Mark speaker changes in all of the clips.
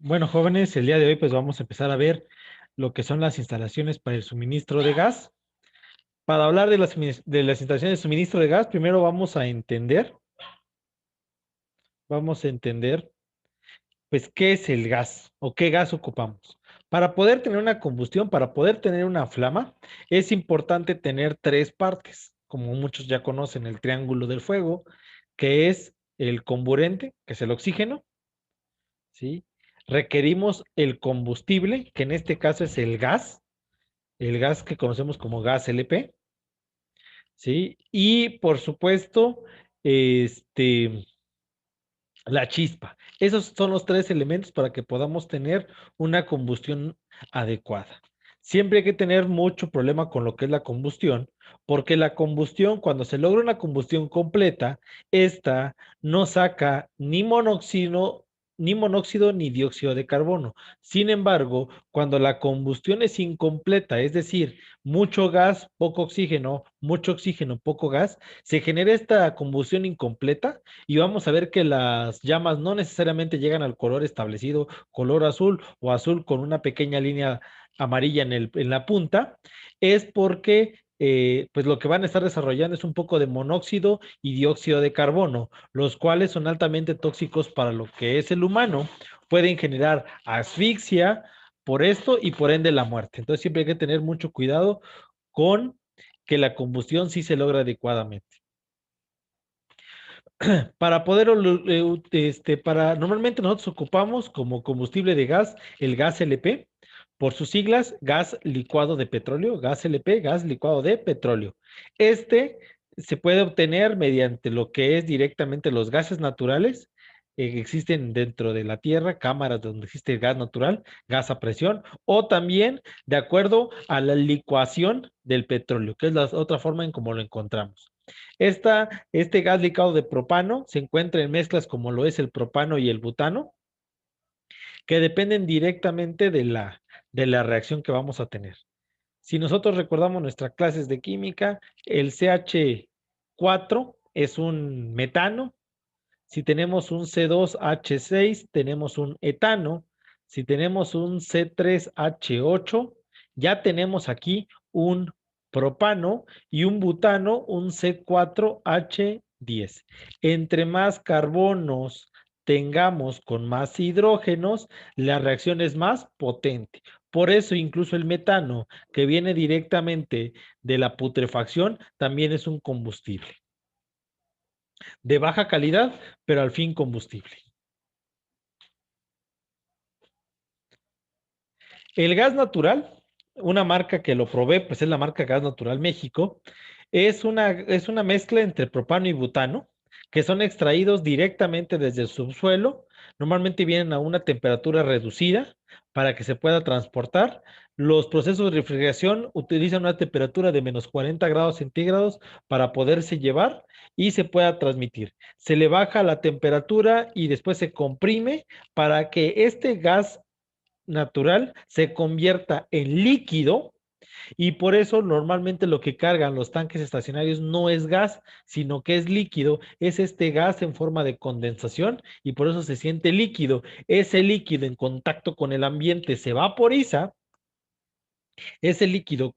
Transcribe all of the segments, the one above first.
Speaker 1: Bueno, jóvenes, el día de hoy pues vamos a empezar a ver lo que son las instalaciones para el suministro de gas. Para hablar de las instalaciones de suministro de gas, primero vamos a entender pues qué es el gas o qué gas ocupamos. Para poder tener una combustión, para poder tener una flama, es importante tener tres partes, como muchos ya conocen, el triángulo del fuego, que es el comburente, que es el oxígeno, ¿sí? Requerimos el combustible, que en este caso es el gas que conocemos como gas LP, ¿sí? Y por supuesto, este, la chispa. Esos son los tres elementos para que podamos tener una combustión adecuada. Siempre hay que tener mucho problema con lo que es la combustión, porque la combustión, cuando se logra una combustión completa, esta no saca ni monóxido ni dióxido de carbono. Sin embargo, cuando la combustión es incompleta, es decir, mucho gas, poco oxígeno, poco gas, se genera esta combustión incompleta y vamos a ver que las llamas no necesariamente llegan al color establecido, color azul o azul con una pequeña línea amarilla en la punta, es porque pues lo que van a estar desarrollando es un poco de monóxido y dióxido de carbono, los cuales son altamente tóxicos para lo que es el humano, pueden generar asfixia por esto y por ende la muerte. Entonces siempre hay que tener mucho cuidado con que la combustión sí se logra adecuadamente. Para poder, normalmente nosotros ocupamos como combustible de gas el gas LP, por sus siglas, gas licuado de petróleo, gas LP, gas licuado de petróleo. Este se puede obtener mediante lo que es directamente los gases naturales que existen dentro de la Tierra, cámaras donde existe el gas natural, gas a presión, o también de acuerdo a la licuación del petróleo, que es la otra forma en cómo lo encontramos. Este gas licuado de propano se encuentra en mezclas como lo es el propano y el butano, que dependen directamente de la reacción que vamos a tener. Si nosotros recordamos nuestras clases de química, el CH4 es un metano. Si tenemos un C2H6, tenemos un etano. Si tenemos un C3H8, ya tenemos aquí un propano y un butano, un C4H10. Entre más carbonos tengamos con más hidrógenos, la reacción es más potente. Por eso incluso el metano, que viene directamente de la putrefacción, también es un combustible de baja calidad, pero al fin combustible. El gas natural, una marca que lo provee, pues es la marca Gas Natural México, es una mezcla entre propano y butano, que son extraídos directamente desde el subsuelo. Normalmente vienen a una temperatura reducida para que se pueda transportar. Los procesos de refrigeración utilizan una temperatura de -40 grados centígrados para poderse llevar y se pueda transmitir. Se le baja la temperatura y después se comprime para que este gas natural se convierta en líquido, y por eso normalmente lo que cargan los tanques estacionarios no es gas, sino que es líquido, es este gas en forma de condensación y por eso se siente líquido. Ese líquido en contacto con el ambiente se vaporiza. Ese líquido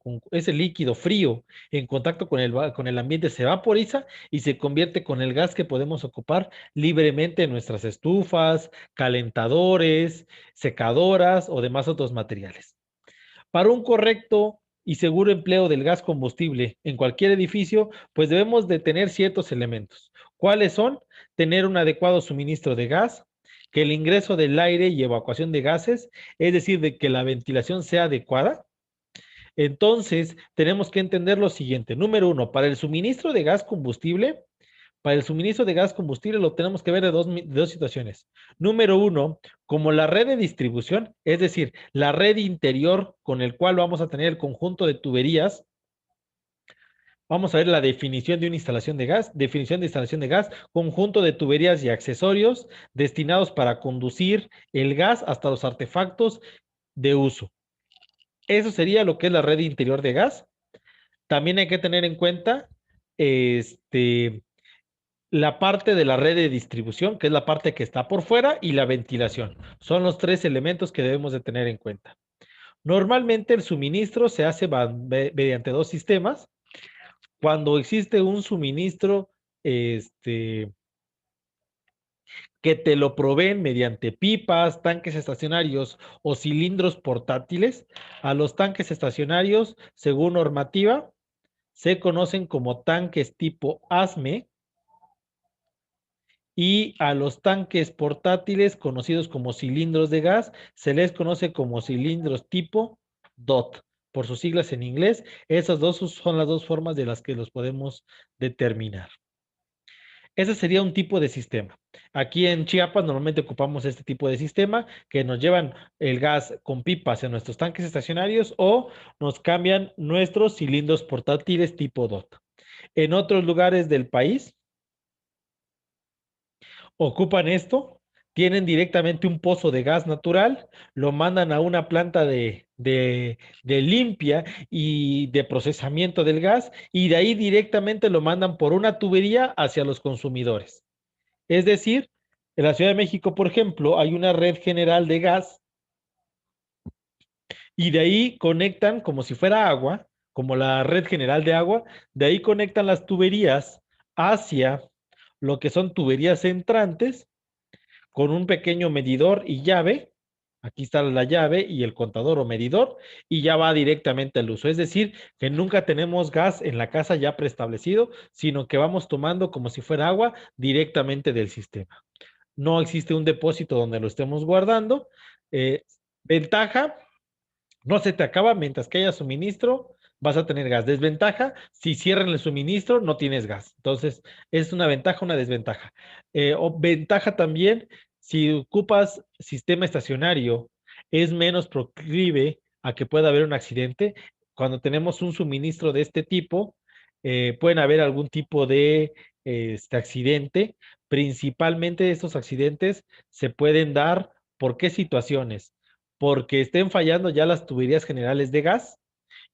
Speaker 1: frío en contacto con el ambiente se vaporiza y se convierte con el gas que podemos ocupar libremente en nuestras estufas, calentadores, secadoras o demás otros materiales. Para un correcto y seguro empleo del gas combustible en cualquier edificio, pues debemos de tener ciertos elementos. ¿Cuáles son? Tener un adecuado suministro de gas, que el ingreso del aire y evacuación de gases, es decir, de que la ventilación sea adecuada. Entonces, tenemos que entender lo siguiente. Número uno, para el suministro de gas combustible lo tenemos que ver de dos situaciones. Número uno, como la red de distribución, es decir, la red interior con el cual vamos a tener el conjunto de tuberías. Vamos a ver la definición de una instalación de gas. Definición de instalación de gas, conjunto de tuberías y accesorios destinados para conducir el gas hasta los artefactos de uso. Eso sería lo que es la red interior de gas. También hay que tener en cuenta este, la parte de la red de distribución, que es la parte que está por fuera, y la ventilación. Son los tres elementos que debemos de tener en cuenta. Normalmente el suministro se hace mediante dos sistemas. Cuando existe un suministro que te lo proveen mediante pipas, tanques estacionarios o cilindros portátiles, a los tanques estacionarios, según normativa, se conocen como tanques tipo ASME, y a los tanques portátiles, conocidos como cilindros de gas, se les conoce como cilindros tipo DOT, por sus siglas en inglés. Esas dos son las dos formas de las que los podemos determinar. Ese sería un tipo de sistema. Aquí en Chiapas normalmente ocupamos este tipo de sistema que nos llevan el gas con pipas en nuestros tanques estacionarios o nos cambian nuestros cilindros portátiles tipo DOT. En otros lugares del país ocupan esto, tienen directamente un pozo de gas natural, lo mandan a una planta de limpia y de procesamiento del gas y de ahí directamente lo mandan por una tubería hacia los consumidores. Es decir, en la Ciudad de México, por ejemplo, hay una red general de gas y de ahí conectan como si fuera agua, como la red general de agua, de ahí conectan las tuberías hacia lo que son tuberías entrantes con un pequeño medidor y llave. Aquí está la llave y el contador o medidor y ya va directamente al uso. Es decir, que nunca tenemos gas en la casa ya preestablecido, sino que vamos tomando como si fuera agua directamente del sistema. No existe un depósito donde lo estemos guardando. Eh, Ventaja, no se te acaba mientras que haya suministro, vas a tener gas. Desventaja, si cierran el suministro, no tienes gas. Entonces, es una ventaja, una desventaja. O ventaja también, si ocupas sistema estacionario, es menos proclive a que pueda haber un accidente. Cuando tenemos un suministro de este tipo, pueden haber algún tipo de accidente. Principalmente estos accidentes se pueden dar, ¿por qué situaciones? Porque estén fallando ya las tuberías generales de gas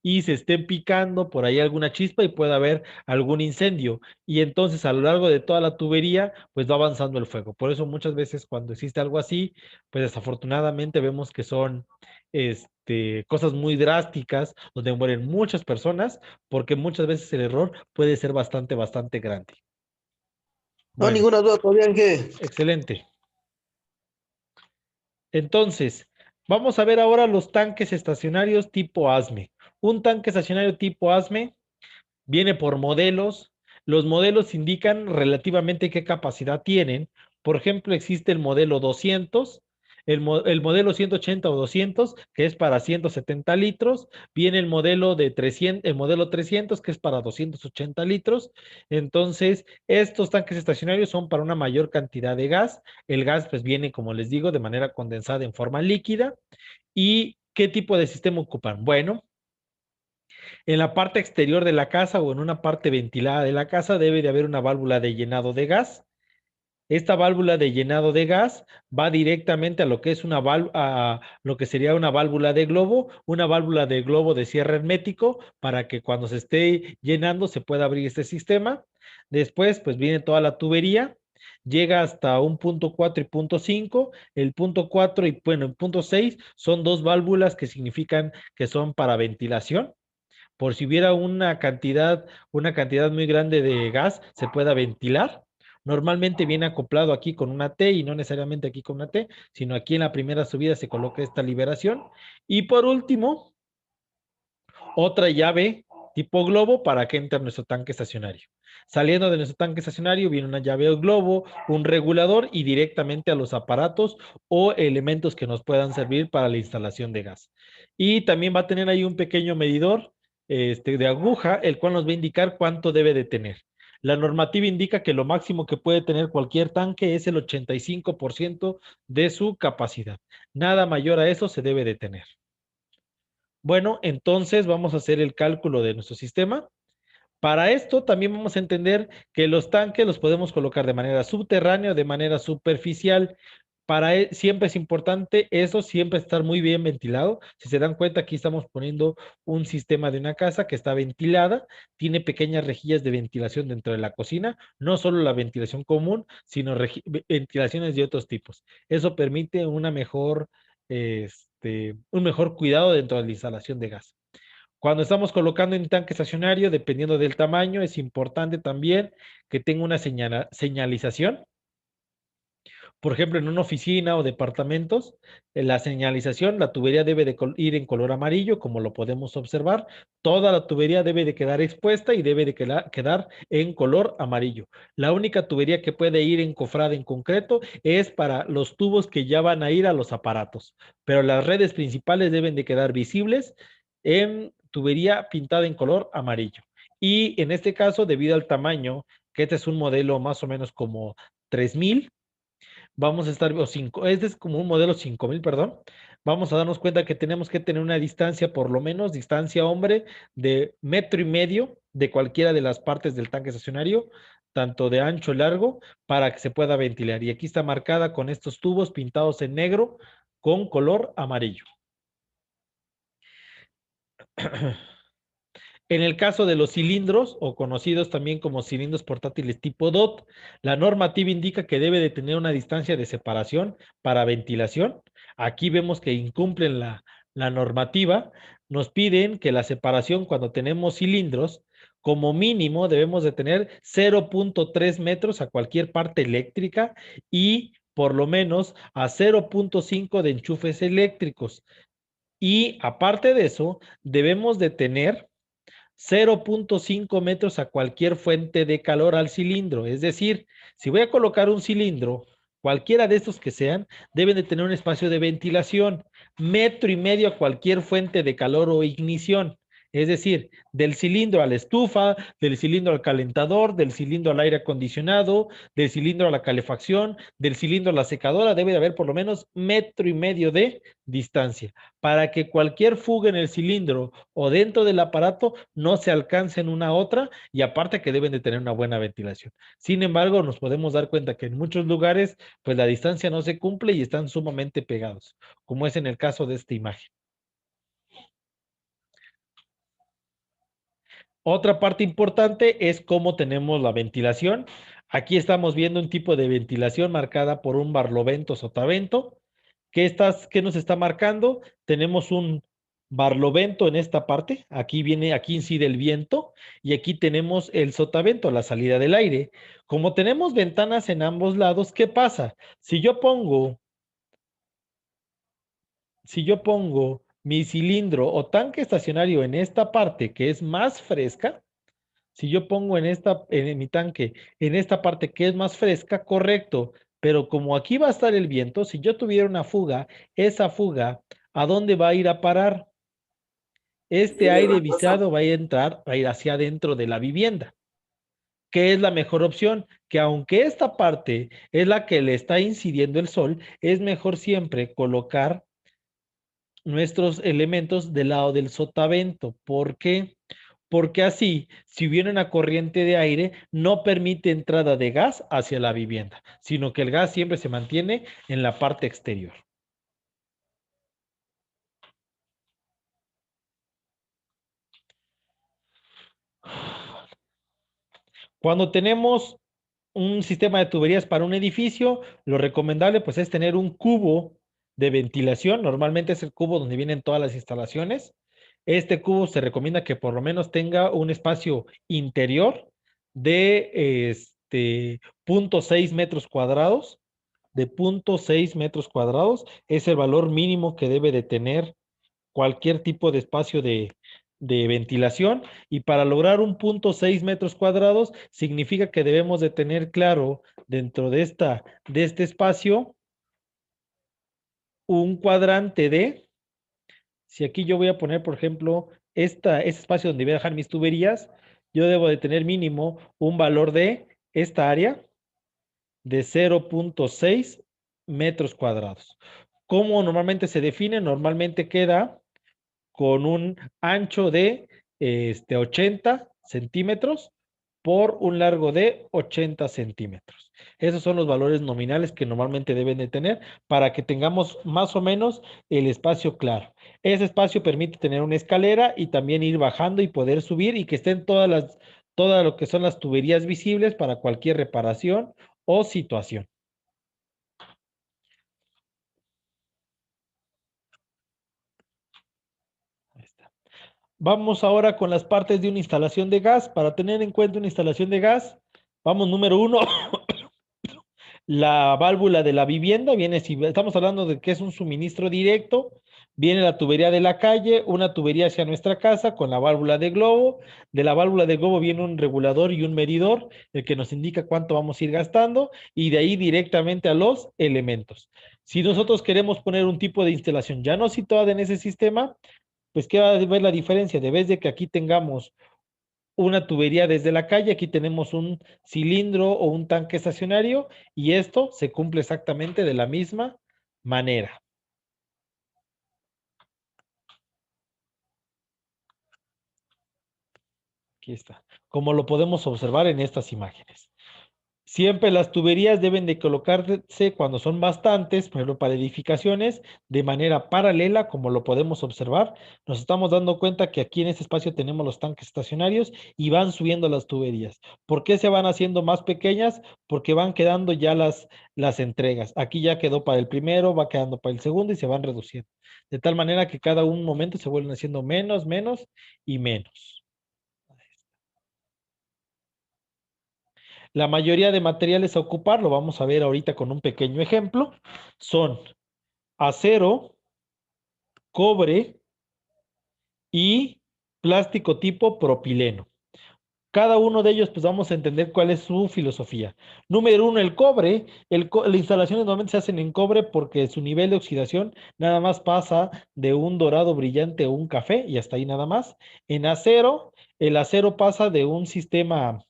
Speaker 1: y se estén picando por ahí alguna chispa y puede haber algún incendio. Y entonces a lo largo de toda la tubería, pues va avanzando el fuego. Por eso muchas veces cuando existe algo así, pues desafortunadamente vemos que son cosas muy drásticas, donde mueren muchas personas, porque muchas veces el error puede ser bastante, bastante grande.
Speaker 2: No,
Speaker 1: Bueno,
Speaker 2: ninguna duda todavía en que.
Speaker 1: excelente. Entonces, vamos a ver ahora los tanques estacionarios tipo ASME. Un tanque estacionario tipo ASME viene por modelos. Los modelos indican relativamente qué capacidad tienen. Por ejemplo, existe el modelo 200, el modelo 180 o 200, que es para 170 litros. Viene el modelo de 300, el modelo 300, que es para 280 litros. Entonces, estos tanques estacionarios son para una mayor cantidad de gas. El gas, pues, viene, como les digo, de manera condensada en forma líquida. ¿Y qué tipo de sistema ocupan? Bueno, en la parte exterior de la casa o en una parte ventilada de la casa debe de haber una válvula de llenado de gas. Esta válvula de llenado de gas va directamente a lo que es a lo que sería una válvula de globo de cierre hermético para que cuando se esté llenando se pueda abrir este sistema. Después, pues viene toda la tubería, llega hasta un punto 4 y punto 5. El punto 4 y bueno, el punto 6 son dos válvulas que significan que son para ventilación por si hubiera una cantidad muy grande de gas, se pueda ventilar. Normalmente viene acoplado aquí con una T y no necesariamente aquí con una T, sino aquí en la primera subida se coloca esta liberación. Y por último, otra llave tipo globo para que entre nuestro tanque estacionario. Saliendo de nuestro tanque estacionario viene una llave globo, un regulador y directamente a los aparatos o elementos que nos puedan servir para la instalación de gas. Y también va a tener ahí un pequeño medidor de aguja, el cual nos va a indicar cuánto debe de tener. La normativa indica que lo máximo que puede tener cualquier tanque es el 85% de su capacidad. Nada mayor a eso se debe de tener. Bueno, entonces vamos a hacer el cálculo de nuestro sistema. Para esto también vamos a entender que los tanques los podemos colocar de manera subterránea o de manera superficial. Siempre es importante eso, siempre estar muy bien ventilado. Si se dan cuenta, aquí estamos poniendo un sistema de una casa que está ventilada, tiene pequeñas rejillas de ventilación dentro de la cocina, no solo la ventilación común, sino ventilaciones de otros tipos. Eso permite un mejor cuidado dentro de la instalación de gas. Cuando estamos colocando en tanque estacionario, dependiendo del tamaño, es importante también que tenga una señalización. Por ejemplo, en una oficina o departamentos, la señalización, la tubería debe de ir en color amarillo, como lo podemos observar. Toda la tubería debe de quedar expuesta y debe de quedar en color amarillo. La única tubería que puede ir encofrada en concreto es para los tubos que ya van a ir a los aparatos, pero las redes principales deben de quedar visibles en tubería pintada en color amarillo. Y en este caso, debido al tamaño, que este es un modelo más o menos como 3000, vamos a estar, o 5, este es como un modelo 5000, perdón. Vamos a darnos cuenta que tenemos que tener una distancia, por lo menos, distancia hombre, de 1,5 metros de cualquiera de las partes del tanque estacionario, tanto de ancho largo, para que se pueda ventilar. Y aquí está marcada con estos tubos pintados en negro con color amarillo. En el caso de los cilindros, o conocidos también como cilindros portátiles tipo DOT, la normativa indica que debe de tener una distancia de separación para ventilación. Aquí vemos que incumplen la normativa. Nos piden que la separación cuando tenemos cilindros, como mínimo debemos de tener 0,3 metros a cualquier parte eléctrica y por lo menos a 0,5 de enchufes eléctricos. Y aparte de eso, debemos de tener 0,5 metros a cualquier fuente de calor al cilindro. Es decir, si voy a colocar un cilindro, cualquiera de estos que sean, deben de tener un espacio de ventilación, 1,5 metros a cualquier fuente de calor o ignición. Es decir, del cilindro a la estufa, del cilindro al calentador, del cilindro al aire acondicionado, del cilindro a la calefacción, del cilindro a la secadora, debe de haber por lo menos 1,5 metros de distancia para que cualquier fuga en el cilindro o dentro del aparato no se alcance en una otra y aparte que deben de tener una buena ventilación. Sin embargo, nos podemos dar cuenta que en muchos lugares pues la distancia no se cumple y están sumamente pegados, como es en el caso de esta imagen. Otra parte importante es cómo tenemos la ventilación. Aquí estamos viendo un tipo de ventilación marcada por un barlovento sotavento. ¿Qué nos está marcando? Tenemos un barlovento en esta parte. Aquí incide el viento y aquí tenemos el sotavento, la salida del aire. Como tenemos ventanas en ambos lados, ¿qué pasa? Si yo pongo mi cilindro o tanque estacionario en esta parte que es más fresca, si yo pongo en mi tanque, en esta parte que es más fresca, correcto, pero como aquí va a estar el viento, si yo tuviera una fuga, esa fuga, ¿a dónde va a ir a parar? Este
Speaker 2: Viene
Speaker 1: aire
Speaker 2: la casa.
Speaker 1: visado va a ir hacia adentro de la vivienda. ¿Qué es la mejor opción? Que aunque esta parte es la que le está incidiendo el sol, es mejor siempre colocar nuestros elementos del lado del sotavento. ¿Por qué? Porque así, si viene una corriente de aire, no permite entrada de gas hacia la vivienda, sino que el gas siempre se mantiene en la parte exterior. Cuando tenemos un sistema de tuberías para un edificio, lo recomendable pues es tener un cubo de ventilación. Normalmente es el cubo donde vienen todas las instalaciones. Este cubo se recomienda que por lo menos tenga un espacio interior de 0,6 metros cuadrados. De 0,6 metros cuadrados es el valor mínimo que debe de tener cualquier tipo de espacio de ventilación y para lograr un 0,6 metros cuadrados significa que debemos de tener claro dentro de este espacio un cuadrante si aquí yo voy a poner, por ejemplo, este espacio donde voy a dejar mis tuberías, yo debo de tener mínimo un valor de esta área de 0,6 metros cuadrados. ¿Cómo normalmente se define? Normalmente queda con un ancho de 80 centímetros por un largo de 80 centímetros. Esos son los valores nominales que normalmente deben de tener para que tengamos más o menos el espacio claro. Ese espacio permite tener una escalera y también ir bajando y poder subir y que estén todas lo que son las tuberías visibles para cualquier reparación o situación. Ahí está. Vamos ahora con las partes de una instalación de gas. Para tener en cuenta una instalación de gas, vamos número uno, la válvula de la vivienda. Viene, si estamos hablando de que es un suministro directo, viene la tubería de la calle, una tubería hacia nuestra casa con la válvula de globo. De la válvula de globo viene un regulador y un medidor, el que nos indica cuánto vamos a ir gastando, y de ahí directamente a los elementos. Si nosotros queremos poner un tipo de instalación ya no situada en ese sistema, pues ¿qué va a ver la diferencia? De vez de que aquí tengamos una tubería desde la calle, aquí tenemos un cilindro o un tanque estacionario y esto se cumple exactamente de la misma manera. Aquí está, como lo podemos observar en estas imágenes. Siempre las tuberías deben de colocarse cuando son bastantes, por ejemplo, para edificaciones, de manera paralela, como lo podemos observar. Nos estamos dando cuenta que aquí en este espacio tenemos los tanques estacionarios y van subiendo las tuberías. ¿Por qué se van haciendo más pequeñas? Porque van quedando ya las entregas. Aquí ya quedó para el primero, va quedando para el segundo y se van reduciendo. De tal manera que cada un momento se vuelven haciendo menos, menos y menos. La mayoría de materiales a ocupar, lo vamos a ver ahorita con un pequeño ejemplo, son acero, cobre y plástico tipo propileno. Cada uno de ellos, pues vamos a entender cuál es su filosofía. Número uno, el cobre. Las instalaciones normalmente se hacen en cobre porque su nivel de oxidación nada más pasa de un dorado brillante o un café y hasta ahí nada más. En acero, el acero pasa de un sistema,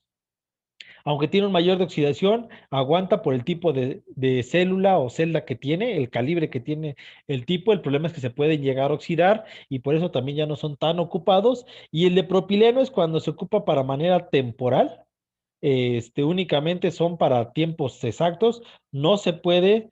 Speaker 1: aunque tiene un mayor de oxidación, aguanta por el tipo de célula o celda que tiene, el calibre que tiene el tipo. El problema es que se pueden llegar a oxidar y por eso también ya no son tan ocupados. Y el de propileno es cuando se ocupa para manera temporal. Únicamente son para tiempos exactos, no se puede,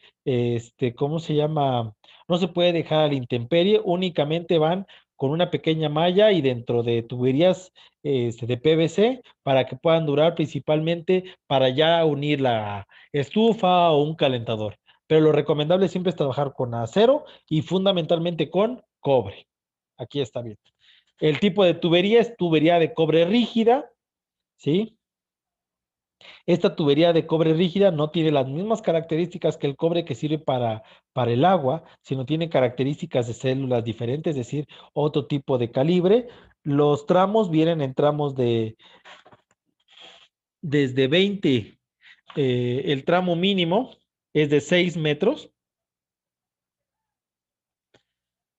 Speaker 1: ¿cómo se llama? No se puede dejar a la intemperie, únicamente van con una pequeña malla y dentro de tuberías de PVC para que puedan durar principalmente para ya unir la estufa o un calentador. Pero lo recomendable siempre es trabajar con acero y fundamentalmente con cobre. Aquí está bien. El tipo de tubería es tubería de cobre rígida, ¿sí? Esta tubería de cobre rígida no tiene las mismas características que el cobre que sirve para el agua, sino tiene características de células diferentes, es decir, otro tipo de calibre. Los tramos vienen en tramos de desde 20, el tramo mínimo es de 6 metros,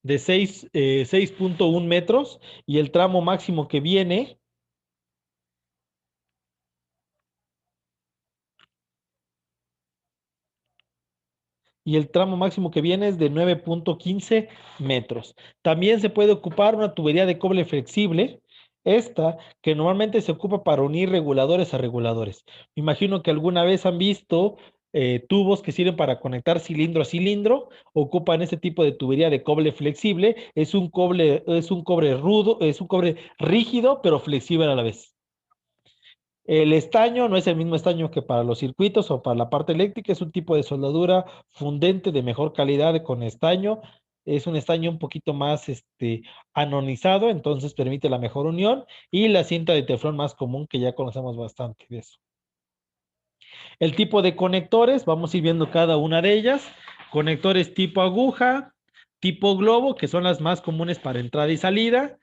Speaker 1: de 6.1 metros, y el tramo máximo que viene es de 9.15 metros. También se puede ocupar una tubería de cobre flexible, esta que normalmente se ocupa para unir reguladores a reguladores. Me imagino que alguna vez han visto tubos que sirven para conectar cilindro a cilindro, ocupan este tipo de tubería de cobre flexible. Es un cobre rudo, es un cobre rígido, pero flexible a la vez. El estaño no es el mismo estaño que para los circuitos o para la parte eléctrica, es un tipo de soldadura fundente de mejor calidad con estaño. Es un estaño un poquito más anonizado, entonces permite la mejor unión, y la cinta de teflón más común que ya conocemos bastante de eso. El tipo de conectores, vamos a ir viendo cada una de ellas. Conectores tipo aguja, tipo globo, que son las más comunes para entrada y salida.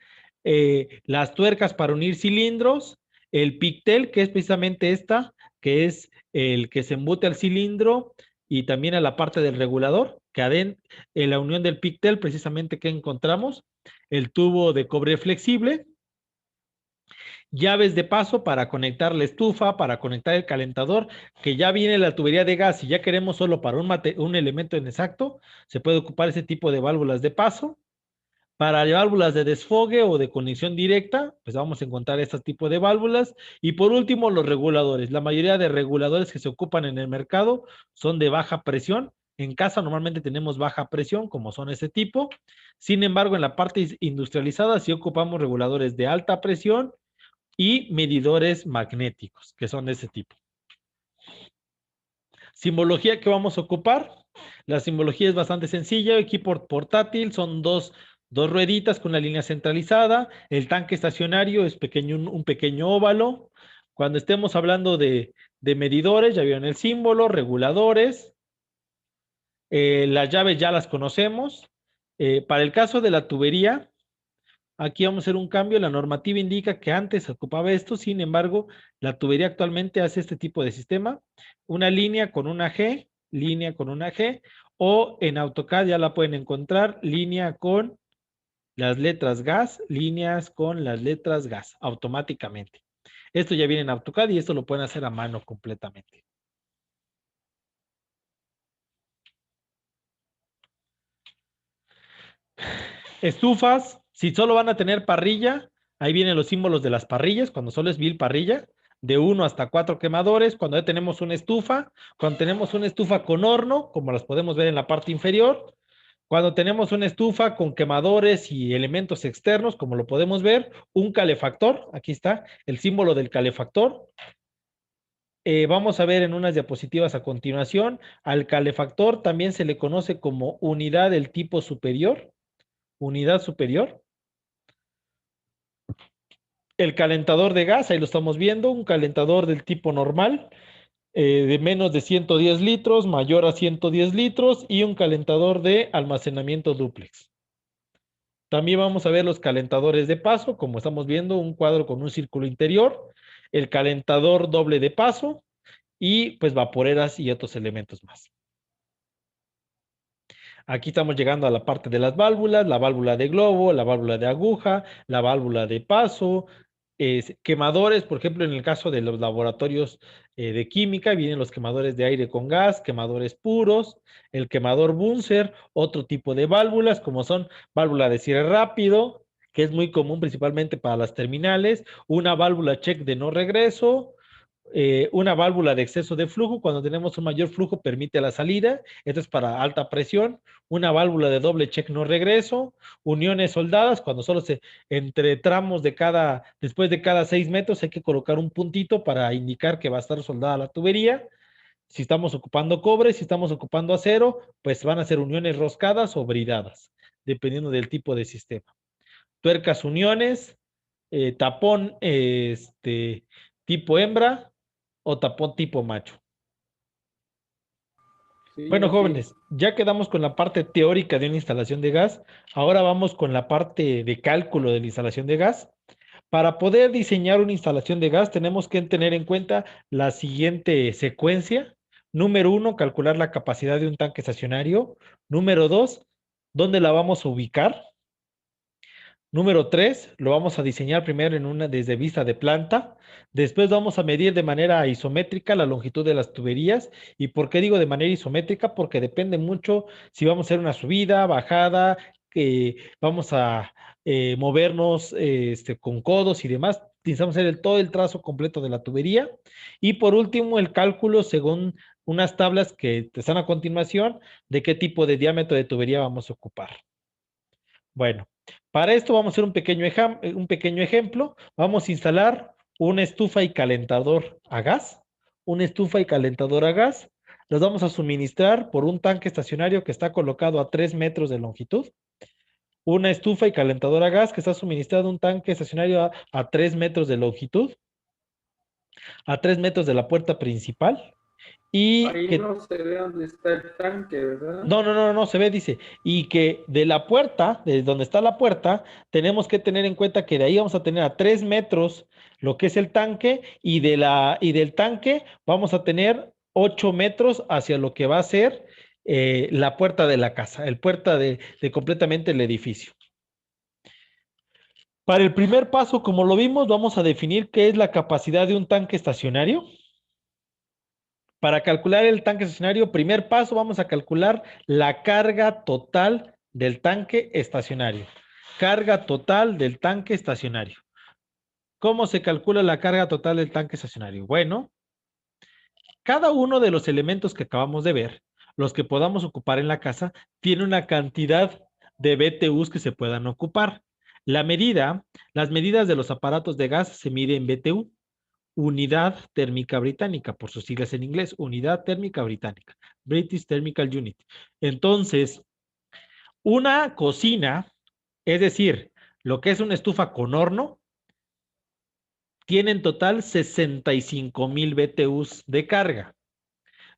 Speaker 1: Las tuercas para unir cilindros. El pictel, que es precisamente esta, que es el que se embute al cilindro y también a la parte del regulador, que en la unión del pictel precisamente que encontramos el tubo de cobre flexible, llaves de paso para conectar la estufa, para conectar el calentador, que ya viene la tubería de gas y ya queremos solo para un elemento en exacto, se puede ocupar ese tipo de válvulas de paso. Para válvulas de desfogue o de conexión directa, pues vamos a encontrar este tipo de válvulas. Y por último, los reguladores. La mayoría de reguladores que se ocupan en el mercado son de baja presión. En casa normalmente tenemos baja presión, como son ese tipo. Sin embargo, en la parte industrializada sí ocupamos reguladores de alta presión y medidores magnéticos, que son de ese tipo. Simbología que vamos a ocupar. La simbología es bastante sencilla. Equipo portátil son dos rueditas con la línea centralizada. El tanque estacionario es pequeño, un pequeño óvalo. Cuando estemos hablando de medidores, ya vieron el símbolo, reguladores. Las llaves ya las conocemos. Para el caso de la tubería, aquí vamos a hacer un cambio. La normativa indica que antes se ocupaba esto, sin embargo, la tubería actualmente hace este tipo de sistema. Una línea con una G, o en AutoCAD ya la pueden encontrar, línea con las letras gas, líneas con las letras gas, automáticamente. Esto ya viene en AutoCAD y esto lo pueden hacer a mano completamente. Estufas, si solo van a tener parrilla, ahí vienen los símbolos de las parrillas, cuando solo es vil parrilla, de 1 hasta 4 quemadores, cuando ya tenemos una estufa, cuando tenemos una estufa con horno, como las podemos ver en la parte inferior, cuando tenemos una estufa con quemadores y elementos externos, como lo podemos ver, un calefactor, aquí está el símbolo del calefactor. Vamos a ver en unas diapositivas a continuación, al calefactor también se le conoce como unidad del tipo superior, unidad superior. El calentador de gas, ahí lo estamos viendo, un calentador del tipo normal, de menos de 110 litros, mayor a 110 litros, y un calentador de almacenamiento dúplex. También vamos a ver los calentadores de paso, como estamos viendo, un cuadro con un círculo interior, el calentador doble de paso, y pues vaporeras y otros elementos más. Aquí estamos llegando a la parte de las válvulas, la válvula de globo, la válvula de aguja, la válvula de paso, quemadores, por ejemplo, en el caso de los laboratorios de química, vienen los quemadores de aire con gas, quemadores puros, el quemador Bunsen, otro tipo de válvulas, como son válvula de cierre rápido, que es muy común principalmente para las terminales, una válvula check de no regreso, una válvula de exceso de flujo, cuando tenemos un mayor flujo permite la salida, esto es para alta presión, una válvula de doble check no regreso, uniones soldadas, cuando solo se entre tramos después de cada 6 metros hay que colocar un puntito para indicar que va a estar soldada la tubería. Si estamos ocupando cobre, si estamos ocupando acero, pues van a ser uniones roscadas o bridadas, dependiendo del tipo de sistema. Tuercas uniones, tapón tipo hembra o tapón tipo macho.
Speaker 3: Sí,
Speaker 1: Bueno,
Speaker 3: así
Speaker 1: jóvenes,
Speaker 3: es.
Speaker 1: ya quedamos con la parte teórica de una instalación de gas. Ahora vamos con la parte de cálculo de la instalación de gas. Para poder diseñar una instalación de gas, tenemos que tener en cuenta la siguiente secuencia. Número 1, calcular la capacidad de un tanque estacionario. Número 2, ¿dónde la vamos a ubicar? Número 3, lo vamos a diseñar primero desde vista de planta. Después vamos a medir de manera isométrica la longitud de las tuberías. ¿Y por qué digo de manera isométrica? Porque depende mucho si vamos a hacer una subida, bajada, que vamos a movernos con codos y demás. Necesitamos hacer todo el trazo completo de la tubería. Y por último, el cálculo según unas tablas que te están a continuación de qué tipo de diámetro de tubería vamos a ocupar. Bueno, para esto vamos a hacer un pequeño ejemplo. Vamos a instalar una estufa y calentador a gas. Una estufa y calentador a gas. Los vamos a suministrar por un tanque estacionario que está colocado a 3 metros de longitud. Una estufa y calentador a gas que está suministrado a un tanque estacionario a 3 metros de longitud. A 3 metros de la puerta principal. Y
Speaker 3: Ahí
Speaker 1: que
Speaker 3: no se ve dónde está el tanque, ¿verdad?
Speaker 1: no, se ve, dice, y que de la puerta, de donde está la puerta, tenemos que tener en cuenta que de ahí vamos a tener a 3 metros lo que es el tanque, y del tanque vamos a tener 8 metros hacia lo que va a ser la puerta de la casa, el puerta de completamente el edificio. Para el primer paso, como lo vimos, vamos a definir qué es la capacidad de un tanque estacionario. Para calcular el tanque estacionario, primer paso, vamos a calcular la carga total del tanque estacionario. carga total del tanque estacionario. ¿Cómo se calcula la carga total del tanque estacionario? Bueno, cada uno de los elementos que acabamos de ver, los que podamos ocupar en la casa, tiene una cantidad de BTUs que se puedan ocupar. Las medidas de los aparatos de gas se miden en BTU, unidad térmica británica, por sus siglas en inglés, unidad térmica británica, British Thermical Unit. Entonces, una cocina, es decir, lo que es una estufa con horno, tiene en total 65,000 BTUs de carga.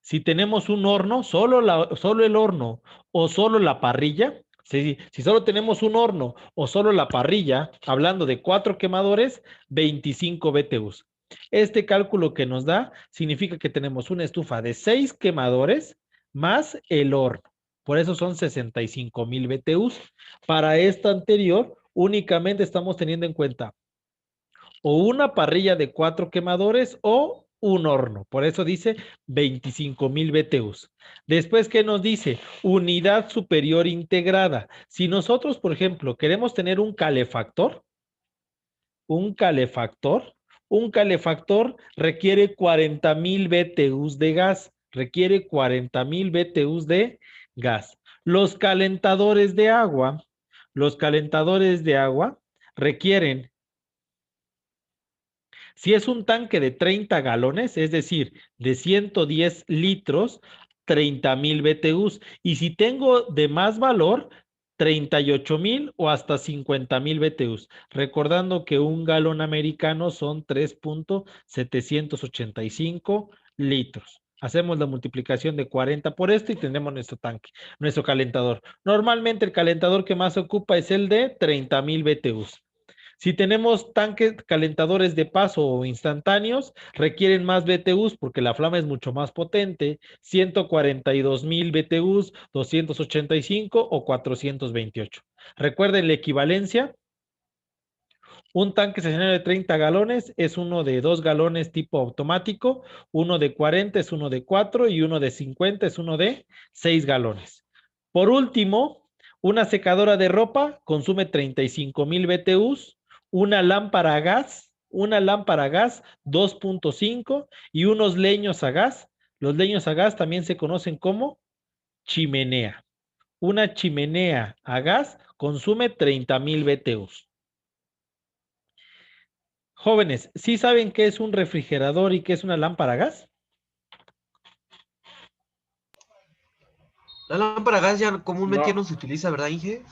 Speaker 1: Si tenemos un horno, solo el horno o solo la parrilla, si solo tenemos un horno o solo la parrilla, hablando de 4 quemadores, 25 BTUs. Este cálculo que nos da significa que tenemos una estufa de 6 quemadores más el horno. Por eso son 65,000 BTUs. Para esta anterior, únicamente estamos teniendo en cuenta o una parrilla de 4 quemadores o un horno. Por eso dice 25,000 BTUs. Después, ¿qué nos dice? Unidad superior integrada. Si nosotros, por ejemplo, queremos tener un calefactor requiere 40,000 BTUs de gas. Requiere 40,000 BTUs de gas. Los calentadores de agua requieren, si es un tanque de 30 galones, es decir, de 110 litros, 30,000 BTUs. Y si tengo de más valor, 38,000 o hasta 50,000 BTUs. Recordando que un galón americano son 3,785 litros. Hacemos la multiplicación de 40 por esto y tenemos nuestro tanque, nuestro calentador. Normalmente el calentador que más ocupa es el de 30,000 BTUs. Si tenemos tanques calentadores de paso o instantáneos, requieren más BTUs porque la flama es mucho más potente, 142,000 BTUs, 285 o 428. Recuerden la equivalencia. Un tanque estacionario de 30 galones es uno de 2 galones tipo automático, uno de 40 es uno de 4 y uno de 50 es uno de 6 galones. Por último, una secadora de ropa consume 35,000 BTUs, una lámpara a gas 2,5 y unos leños a gas. Los leños a gas también se conocen como chimenea. Una chimenea a gas consume 30,000 BTUs. Jóvenes, ¿sí saben qué es un refrigerador y qué es una lámpara a gas?
Speaker 2: La lámpara a gas ya comúnmente ya
Speaker 3: No,
Speaker 2: no se utiliza, ¿verdad, Inge?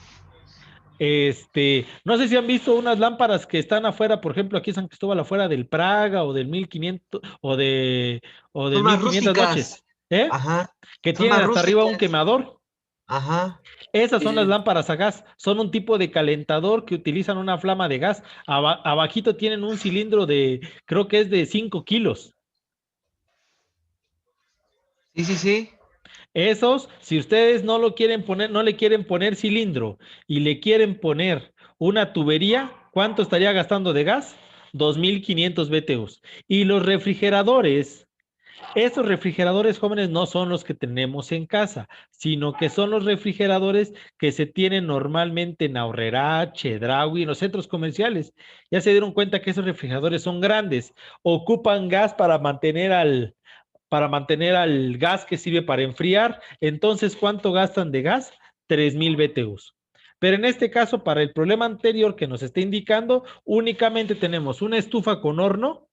Speaker 1: No sé si han visto unas lámparas que están afuera, por ejemplo, aquí en San Cristóbal, afuera del Praga o del 1500 o
Speaker 2: Son
Speaker 1: del
Speaker 2: más
Speaker 1: 1500
Speaker 2: rústicas.
Speaker 1: noches, ¿eh?
Speaker 2: Ajá.
Speaker 1: Que
Speaker 2: Son
Speaker 1: tienen
Speaker 2: más
Speaker 1: hasta arriba un
Speaker 2: rústicas.
Speaker 1: quemador.
Speaker 2: Ajá.
Speaker 1: Esas son las
Speaker 3: sí,
Speaker 1: lámparas a gas. Son un tipo de calentador que utilizan una flama de gas. Abajito tienen un cilindro de, creo que es de 5 kilos.
Speaker 2: Sí, sí, sí.
Speaker 1: Esos, si ustedes no lo quieren poner, no le quieren poner cilindro y le quieren poner una tubería, ¿cuánto estaría gastando de gas? 2,500 BTUs. Y los refrigeradores, esos refrigeradores jóvenes no son los que tenemos en casa, sino que son los refrigeradores que se tienen normalmente en Aurrerá, Chedraui, en los centros comerciales. Ya se dieron cuenta que esos refrigeradores son grandes, ocupan gas para mantener al gas que sirve para enfriar. Entonces, ¿cuánto gastan de gas? 3,000 BTUs. Pero en este caso, para el problema anterior que nos está indicando, únicamente tenemos una estufa con horno,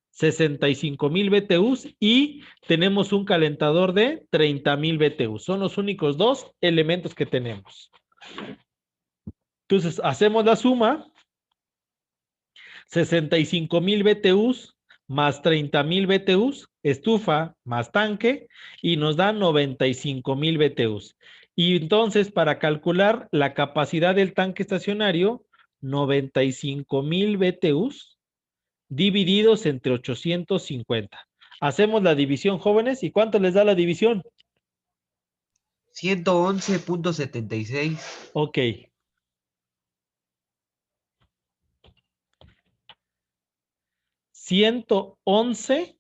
Speaker 1: 65,000 BTUs y tenemos un calentador de 30,000 BTUs. Son los únicos dos elementos que tenemos. Entonces, hacemos la suma, 65,000 BTUs más 30,000 BTUs, estufa más tanque, y nos da 95,000 BTUs. Y entonces, para calcular la capacidad del tanque estacionario, 95,000 BTUs divididos entre 850. Hacemos la división, jóvenes, ¿y cuánto les da la división?
Speaker 2: 111,76.
Speaker 1: Ok, 111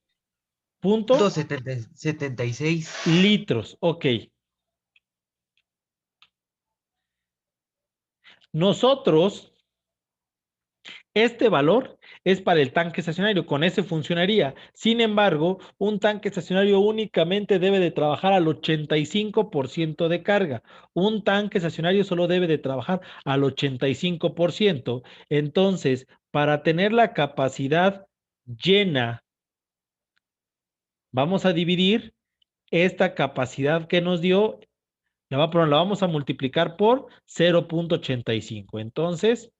Speaker 2: Punto
Speaker 1: punto
Speaker 2: 76.
Speaker 1: litros, ok. Nosotros, este valor es para el tanque estacionario, con ese funcionaría. Sin embargo, un tanque estacionario únicamente debe de trabajar al 85% de carga. Un tanque estacionario solo debe de trabajar al 85%. Entonces, para tener la capacidad llena, vamos a dividir esta capacidad que nos dio, la vamos a multiplicar por 0.85. Entonces,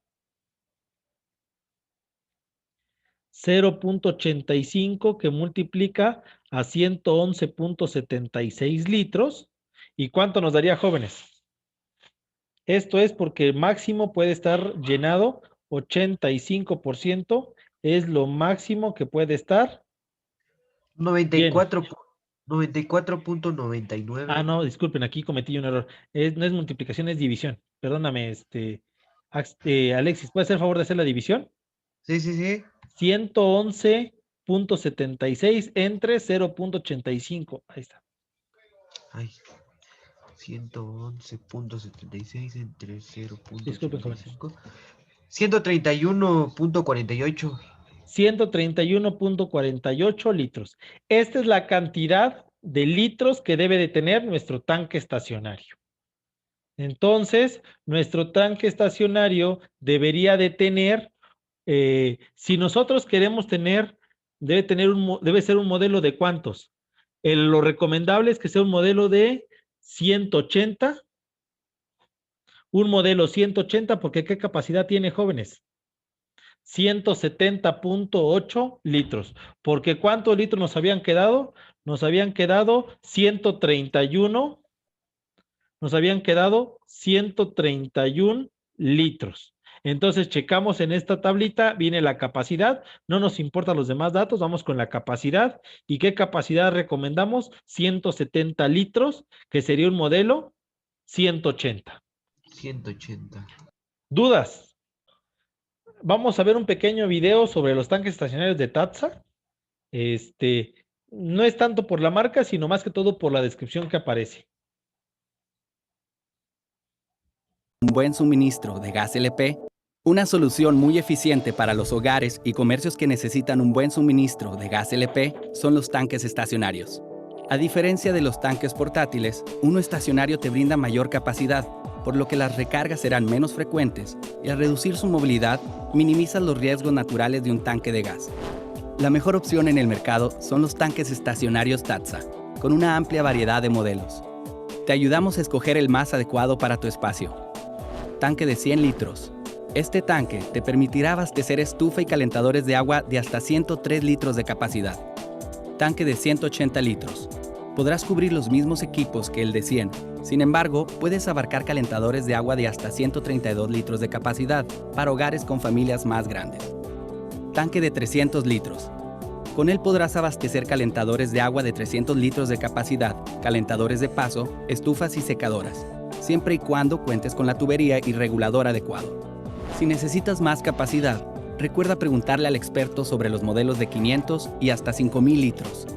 Speaker 1: 0.85 que multiplica a 111.76 litros. ¿Y cuánto nos daría, jóvenes? Esto es porque el máximo puede estar llenado, 85% es lo máximo que puede estar lleno.
Speaker 2: 94.99.
Speaker 1: No, disculpen, aquí cometí un error. No es multiplicación, es división. Perdóname, Alexis, ¿puedes hacer el favor de hacer la división?
Speaker 2: Sí, sí, sí.
Speaker 1: 111.76 entre 0.85. Ahí está.
Speaker 2: Ay, 111.76 entre
Speaker 1: Disculpen, jóvenes.
Speaker 2: 0.85. 131.48.
Speaker 1: 131.48 litros. Esta es la cantidad de litros que debe de tener nuestro tanque estacionario. Entonces, nuestro tanque estacionario debería de tener, si nosotros queremos tener, debe ser un modelo de ¿cuántos? Lo recomendable es que sea un modelo de 180. Un modelo 180, porque ¿qué capacidad tiene, jóvenes? 170.8 litros. Porque ¿cuántos litros nos habían quedado? Nos habían quedado 131. Nos habían quedado 131 litros. Entonces checamos en esta tablita, viene la capacidad, no nos importan los demás datos, vamos con la capacidad. ¿Y qué capacidad recomendamos? 170 litros, que sería un modelo 180.
Speaker 2: 180.
Speaker 1: ¿Dudas? Vamos a ver un pequeño video sobre los tanques estacionarios de Tatsa. No es tanto por la marca, sino más que todo por la descripción que aparece.
Speaker 4: Un buen suministro de gas LP, una solución muy eficiente para los hogares y comercios que necesitan un buen suministro de gas LP son los tanques estacionarios. A diferencia de los tanques portátiles, uno estacionario te brinda mayor capacidad, por lo que las recargas serán menos frecuentes y al reducir su movilidad, minimizas los riesgos naturales de un tanque de gas. La mejor opción en el mercado son los tanques estacionarios Tatsa, con una amplia variedad de modelos. Te ayudamos a escoger el más adecuado para tu espacio. Tanque de 100 litros. Este tanque te permitirá abastecer estufa y calentadores de agua de hasta 103 litros de capacidad. Tanque de 180 litros. Podrás cubrir los mismos equipos que el de 100. Sin embargo, puedes abarcar calentadores de agua de hasta 132 litros de capacidad para hogares con familias más grandes. Tanque de 300 litros. Con él podrás abastecer calentadores de agua de 300 litros de capacidad, calentadores de paso, estufas y secadoras, siempre y cuando cuentes con la tubería y regulador adecuado. Si necesitas más capacidad, recuerda preguntarle al experto sobre los modelos de 500 y hasta 5000 litros.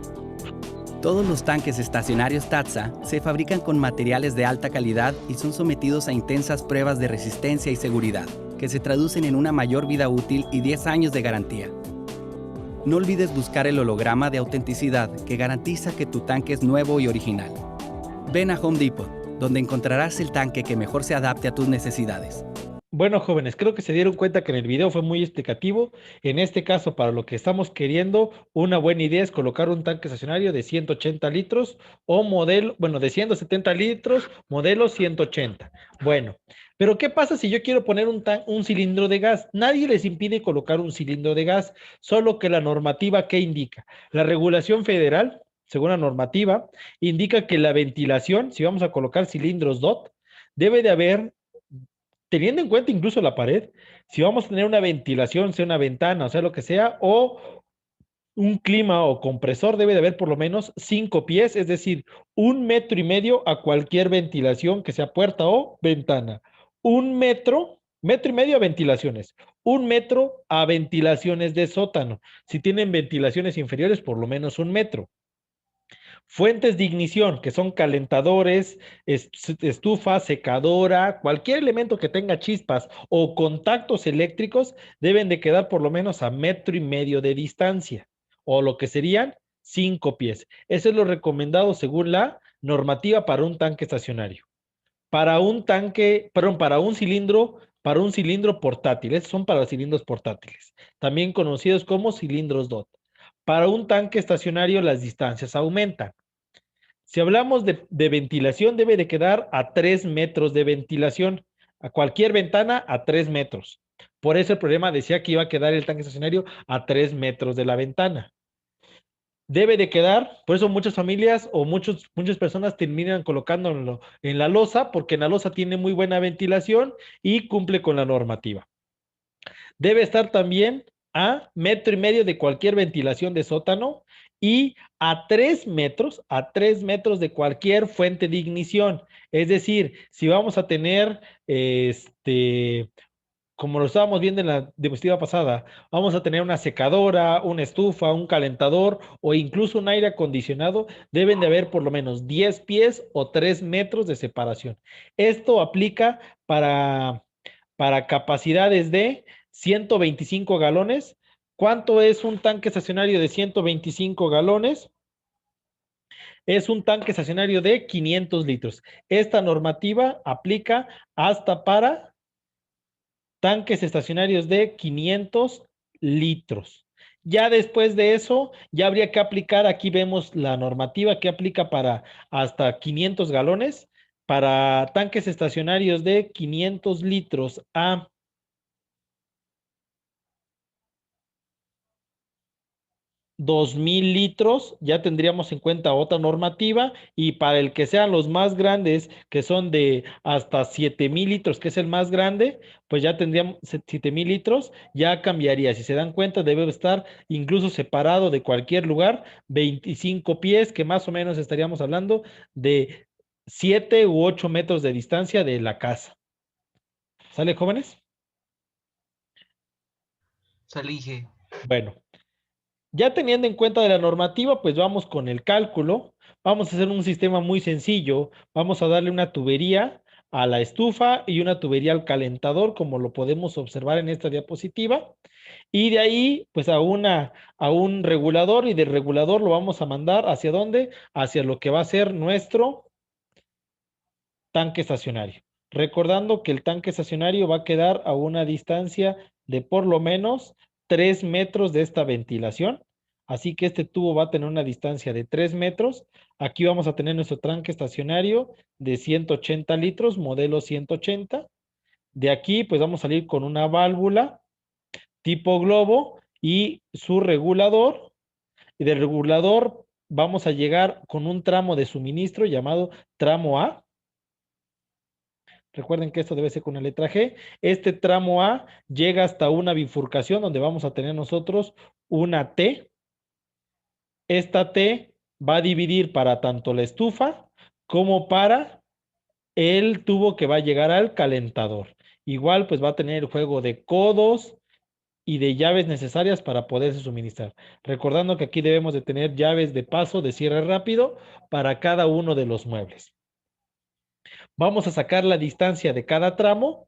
Speaker 4: Todos los tanques estacionarios Tatsa se fabrican con materiales de alta calidad y son sometidos a intensas pruebas de resistencia y seguridad, que se traducen en una mayor vida útil y 10 años de garantía. No olvides buscar el holograma de autenticidad que garantiza que tu tanque es nuevo y original. Ven a Home Depot, donde encontrarás el tanque que mejor se adapte a tus necesidades.
Speaker 1: Bueno, jóvenes, creo que se dieron cuenta que en el video fue muy explicativo. En este caso, para lo que estamos queriendo, una buena idea es colocar un tanque estacionario de 180 litros o modelo, bueno, de 170 litros, modelo 180. Bueno, pero ¿qué pasa si yo quiero poner un cilindro de gas? Nadie les impide colocar un cilindro de gas, solo que la normativa, ¿qué indica? La regulación federal, según la normativa, indica que la ventilación, si vamos a colocar cilindros DOT, debe de haber, teniendo en cuenta incluso la pared, si vamos a tener una ventilación, sea una ventana, o sea lo que sea, o un clima o compresor, debe de haber por lo menos 5 pies, es decir, 1,5 metros a cualquier ventilación que sea puerta o ventana. 1 metro, 1,5 metros a ventilaciones. 1 metro a ventilaciones de sótano. Si tienen ventilaciones inferiores, por lo menos 1 metro. Fuentes de ignición, que son calentadores, estufa, secadora, cualquier elemento que tenga chispas o contactos eléctricos deben de quedar por lo menos a 1,5 metros de distancia, o lo que serían 5 pies. Eso es lo recomendado según la normativa para un tanque estacionario. Para un tanque, perdón, para un cilindro portátil. Estos son para cilindros portátiles, también conocidos como cilindros DOT. Para un tanque estacionario las distancias aumentan. Si hablamos de ventilación, debe de quedar a 3 metros de ventilación. A cualquier ventana a 3 metros. Por eso el problema decía que iba a quedar el tanque estacionario a 3 metros de la ventana. Debe de quedar, por eso muchas familias o muchas personas terminan colocándolo en la losa, porque en la losa tiene muy buena ventilación y cumple con la normativa. Debe estar también a 1,5 metros de cualquier ventilación de sótano y a 3 metros de cualquier fuente de ignición. Es decir, si vamos a tener, como lo estábamos viendo en la diapositiva pasada, vamos a tener una secadora, una estufa, un calentador o incluso un aire acondicionado, deben de haber por lo menos 10 pies o 3 metros de separación. Esto aplica para capacidades de 125 galones. ¿Cuánto es un tanque estacionario de 125 galones? Es un tanque estacionario de 500 litros. Esta normativa aplica hasta para tanques estacionarios de 500 litros. Ya después de eso, ya habría que aplicar, aquí vemos la normativa que aplica para hasta 500 galones, para tanques estacionarios de 500 litros a 2,000 litros, ya tendríamos en cuenta otra normativa, y para el que sean los más grandes, que son de hasta 7,000 litros, que es el más grande, pues ya tendríamos 7,000 litros, ya cambiaría. Si se dan cuenta, debe estar incluso separado de cualquier lugar, 25 pies, que más o menos estaríamos hablando de 7 u 8 metros de distancia de la casa. ¿Sale, jóvenes?
Speaker 2: Salige.
Speaker 1: Bueno. Ya teniendo en cuenta de la normativa, pues vamos con el cálculo. Vamos a hacer un sistema muy sencillo. Vamos a darle una tubería a la estufa y una tubería al calentador, como lo podemos observar en esta diapositiva. Y de ahí, pues a un regulador, y del regulador lo vamos a mandar ¿hacia dónde? Hacia lo que va a ser nuestro tanque estacionario. Recordando que el tanque estacionario va a quedar a una distancia de por lo menos 3 metros de esta ventilación. Así que este tubo va a tener una distancia de 3 metros. Aquí vamos a tener nuestro tanque estacionario de 180 litros, modelo 180. De aquí, pues vamos a salir con una válvula tipo globo y su regulador. Y del regulador vamos a llegar con un tramo de suministro llamado tramo A. Recuerden que esto debe ser con la letra G. Este tramo A llega hasta una bifurcación donde vamos a tener nosotros una T. Esta T va a dividir para tanto la estufa como para el tubo que va a llegar al calentador. Igual pues va a tener el juego de codos y de llaves necesarias para poderse suministrar. Recordando que aquí debemos de tener llaves de paso de cierre rápido para cada uno de los muebles. Vamos a sacar la distancia de cada tramo.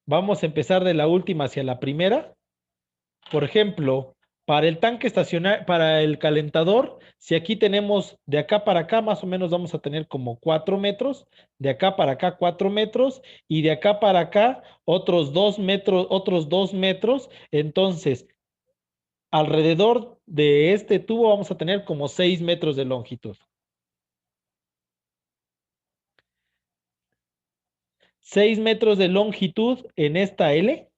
Speaker 1: Vamos a empezar de la última hacia la primera. Por ejemplo, para el tanque estacionario, para el calentador, si aquí tenemos de acá para acá, más o menos vamos a tener como 4 metros, de acá para acá 4 metros, y de acá para acá otros 2 metros. Entonces, alrededor de este tubo vamos a tener como 6 metros de longitud. 6 metros de longitud en esta L,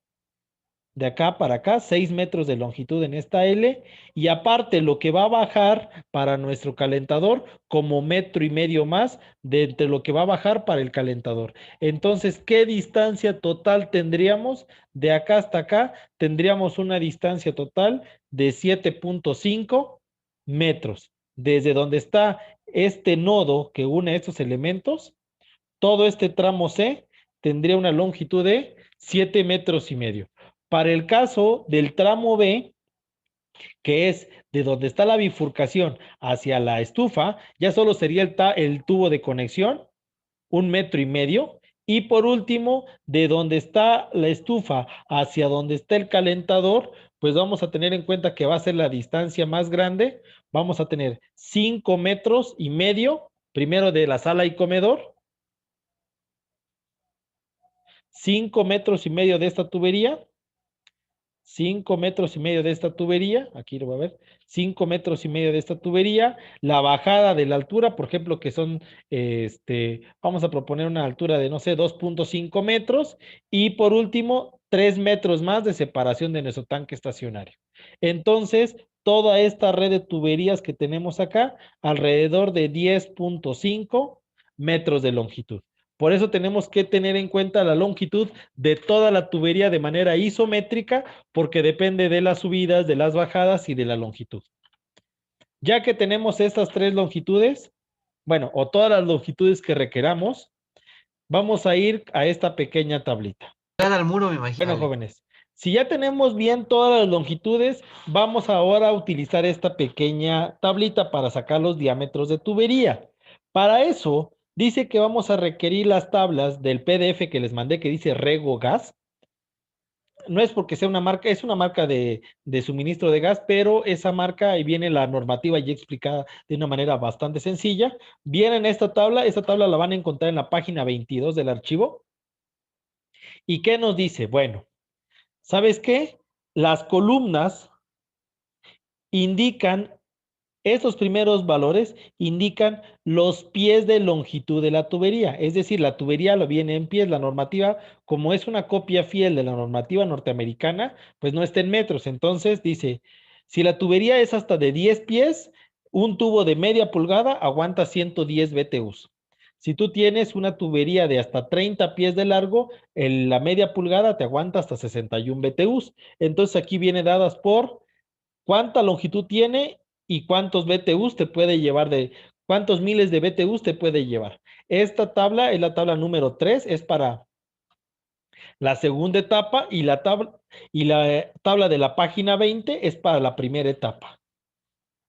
Speaker 1: de acá para acá, 6 metros de longitud en esta L, y aparte lo que va a bajar para nuestro calentador como 1,5 metros más de entre lo que va a bajar para el calentador. Entonces, ¿qué distancia total tendríamos? De acá hasta acá tendríamos una distancia total de 7,5 metros. Desde donde está este nodo que une estos elementos, todo este tramo C tendría una longitud de 7,5 metros. Para el caso del tramo B, que es de donde está la bifurcación hacia la estufa, ya solo sería el tubo de conexión, 1,5 metros. Y por último, de donde está la estufa hacia donde está el calentador, pues vamos a tener en cuenta que va a ser la distancia más grande. Vamos a tener 5,5 metros, primero de la sala y comedor, 5,5 metros de esta tubería, 5,5 metros de esta tubería, aquí lo va a ver, 5,5 metros de esta tubería, la bajada de la altura, por ejemplo, que son, vamos a proponer una altura de, no sé, 2,5 metros, y por último, 3 metros más de separación de nuestro tanque estacionario. Entonces, toda esta red de tuberías que tenemos acá, alrededor de 10,5 metros de longitud. Por eso tenemos que tener en cuenta la longitud de toda la tubería de manera isométrica, porque depende de las subidas, de las bajadas y de la longitud. Ya que tenemos estas tres longitudes, bueno, o todas las longitudes que requeramos, vamos a ir a esta pequeña tablita.
Speaker 2: Al muro, me imagino.
Speaker 1: Bueno, jóvenes, si ya tenemos bien todas las longitudes, vamos ahora a utilizar esta pequeña tablita para sacar los diámetros de tubería. Para eso, dice que vamos a requerir las tablas del PDF que les mandé que dice Rego Gas. No es porque sea una marca, es una marca de suministro de gas, pero esa marca, ahí viene la normativa ya explicada de una manera bastante sencilla. Viene en esta tabla la van a encontrar en la página 22 del archivo. ¿Y qué nos dice? Bueno, ¿sabes qué? Las columnas indican, estos primeros valores indican los pies de longitud de la tubería, es decir, la tubería lo viene en pies, la normativa, como es una copia fiel de la normativa norteamericana, pues no está en metros, entonces dice, si la tubería es hasta de 10 pies, un tubo de media pulgada aguanta 110 BTUs. Si tú tienes una tubería de hasta 30 pies de largo, la media pulgada te aguanta hasta 61 BTUs. Entonces aquí viene dadas por cuánta longitud tiene y cuántos BTUs te puede llevar cuántos miles de BTUs te puede llevar. Esta tabla es la tabla número 3, es para la segunda etapa y la tabla de la página 20 es para la primera etapa.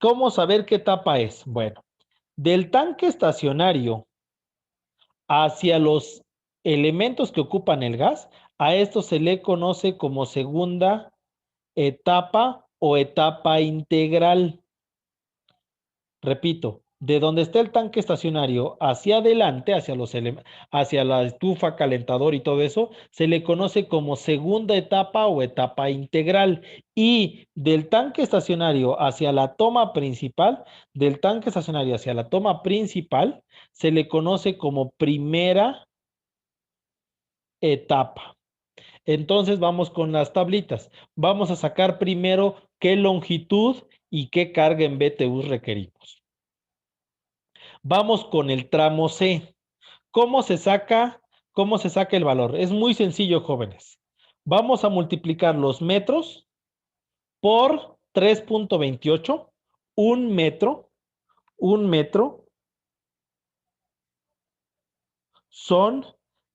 Speaker 1: ¿Cómo saber qué etapa es? Bueno, del tanque estacionario hacia los elementos que ocupan el gas, a esto se le conoce como segunda etapa o etapa integral. Repito, de donde está el tanque estacionario hacia adelante, hacia la estufa, calentador y todo eso, se le conoce como segunda etapa o etapa integral. Y del tanque estacionario hacia la toma principal, se le conoce como primera etapa. Entonces vamos con las tablitas. Vamos a sacar primero qué longitud y qué carga en BTUs requerimos. Vamos con el tramo C. ¿Cómo se saca el valor? Es muy sencillo, jóvenes. Vamos a multiplicar los metros por 3,28. Un metro son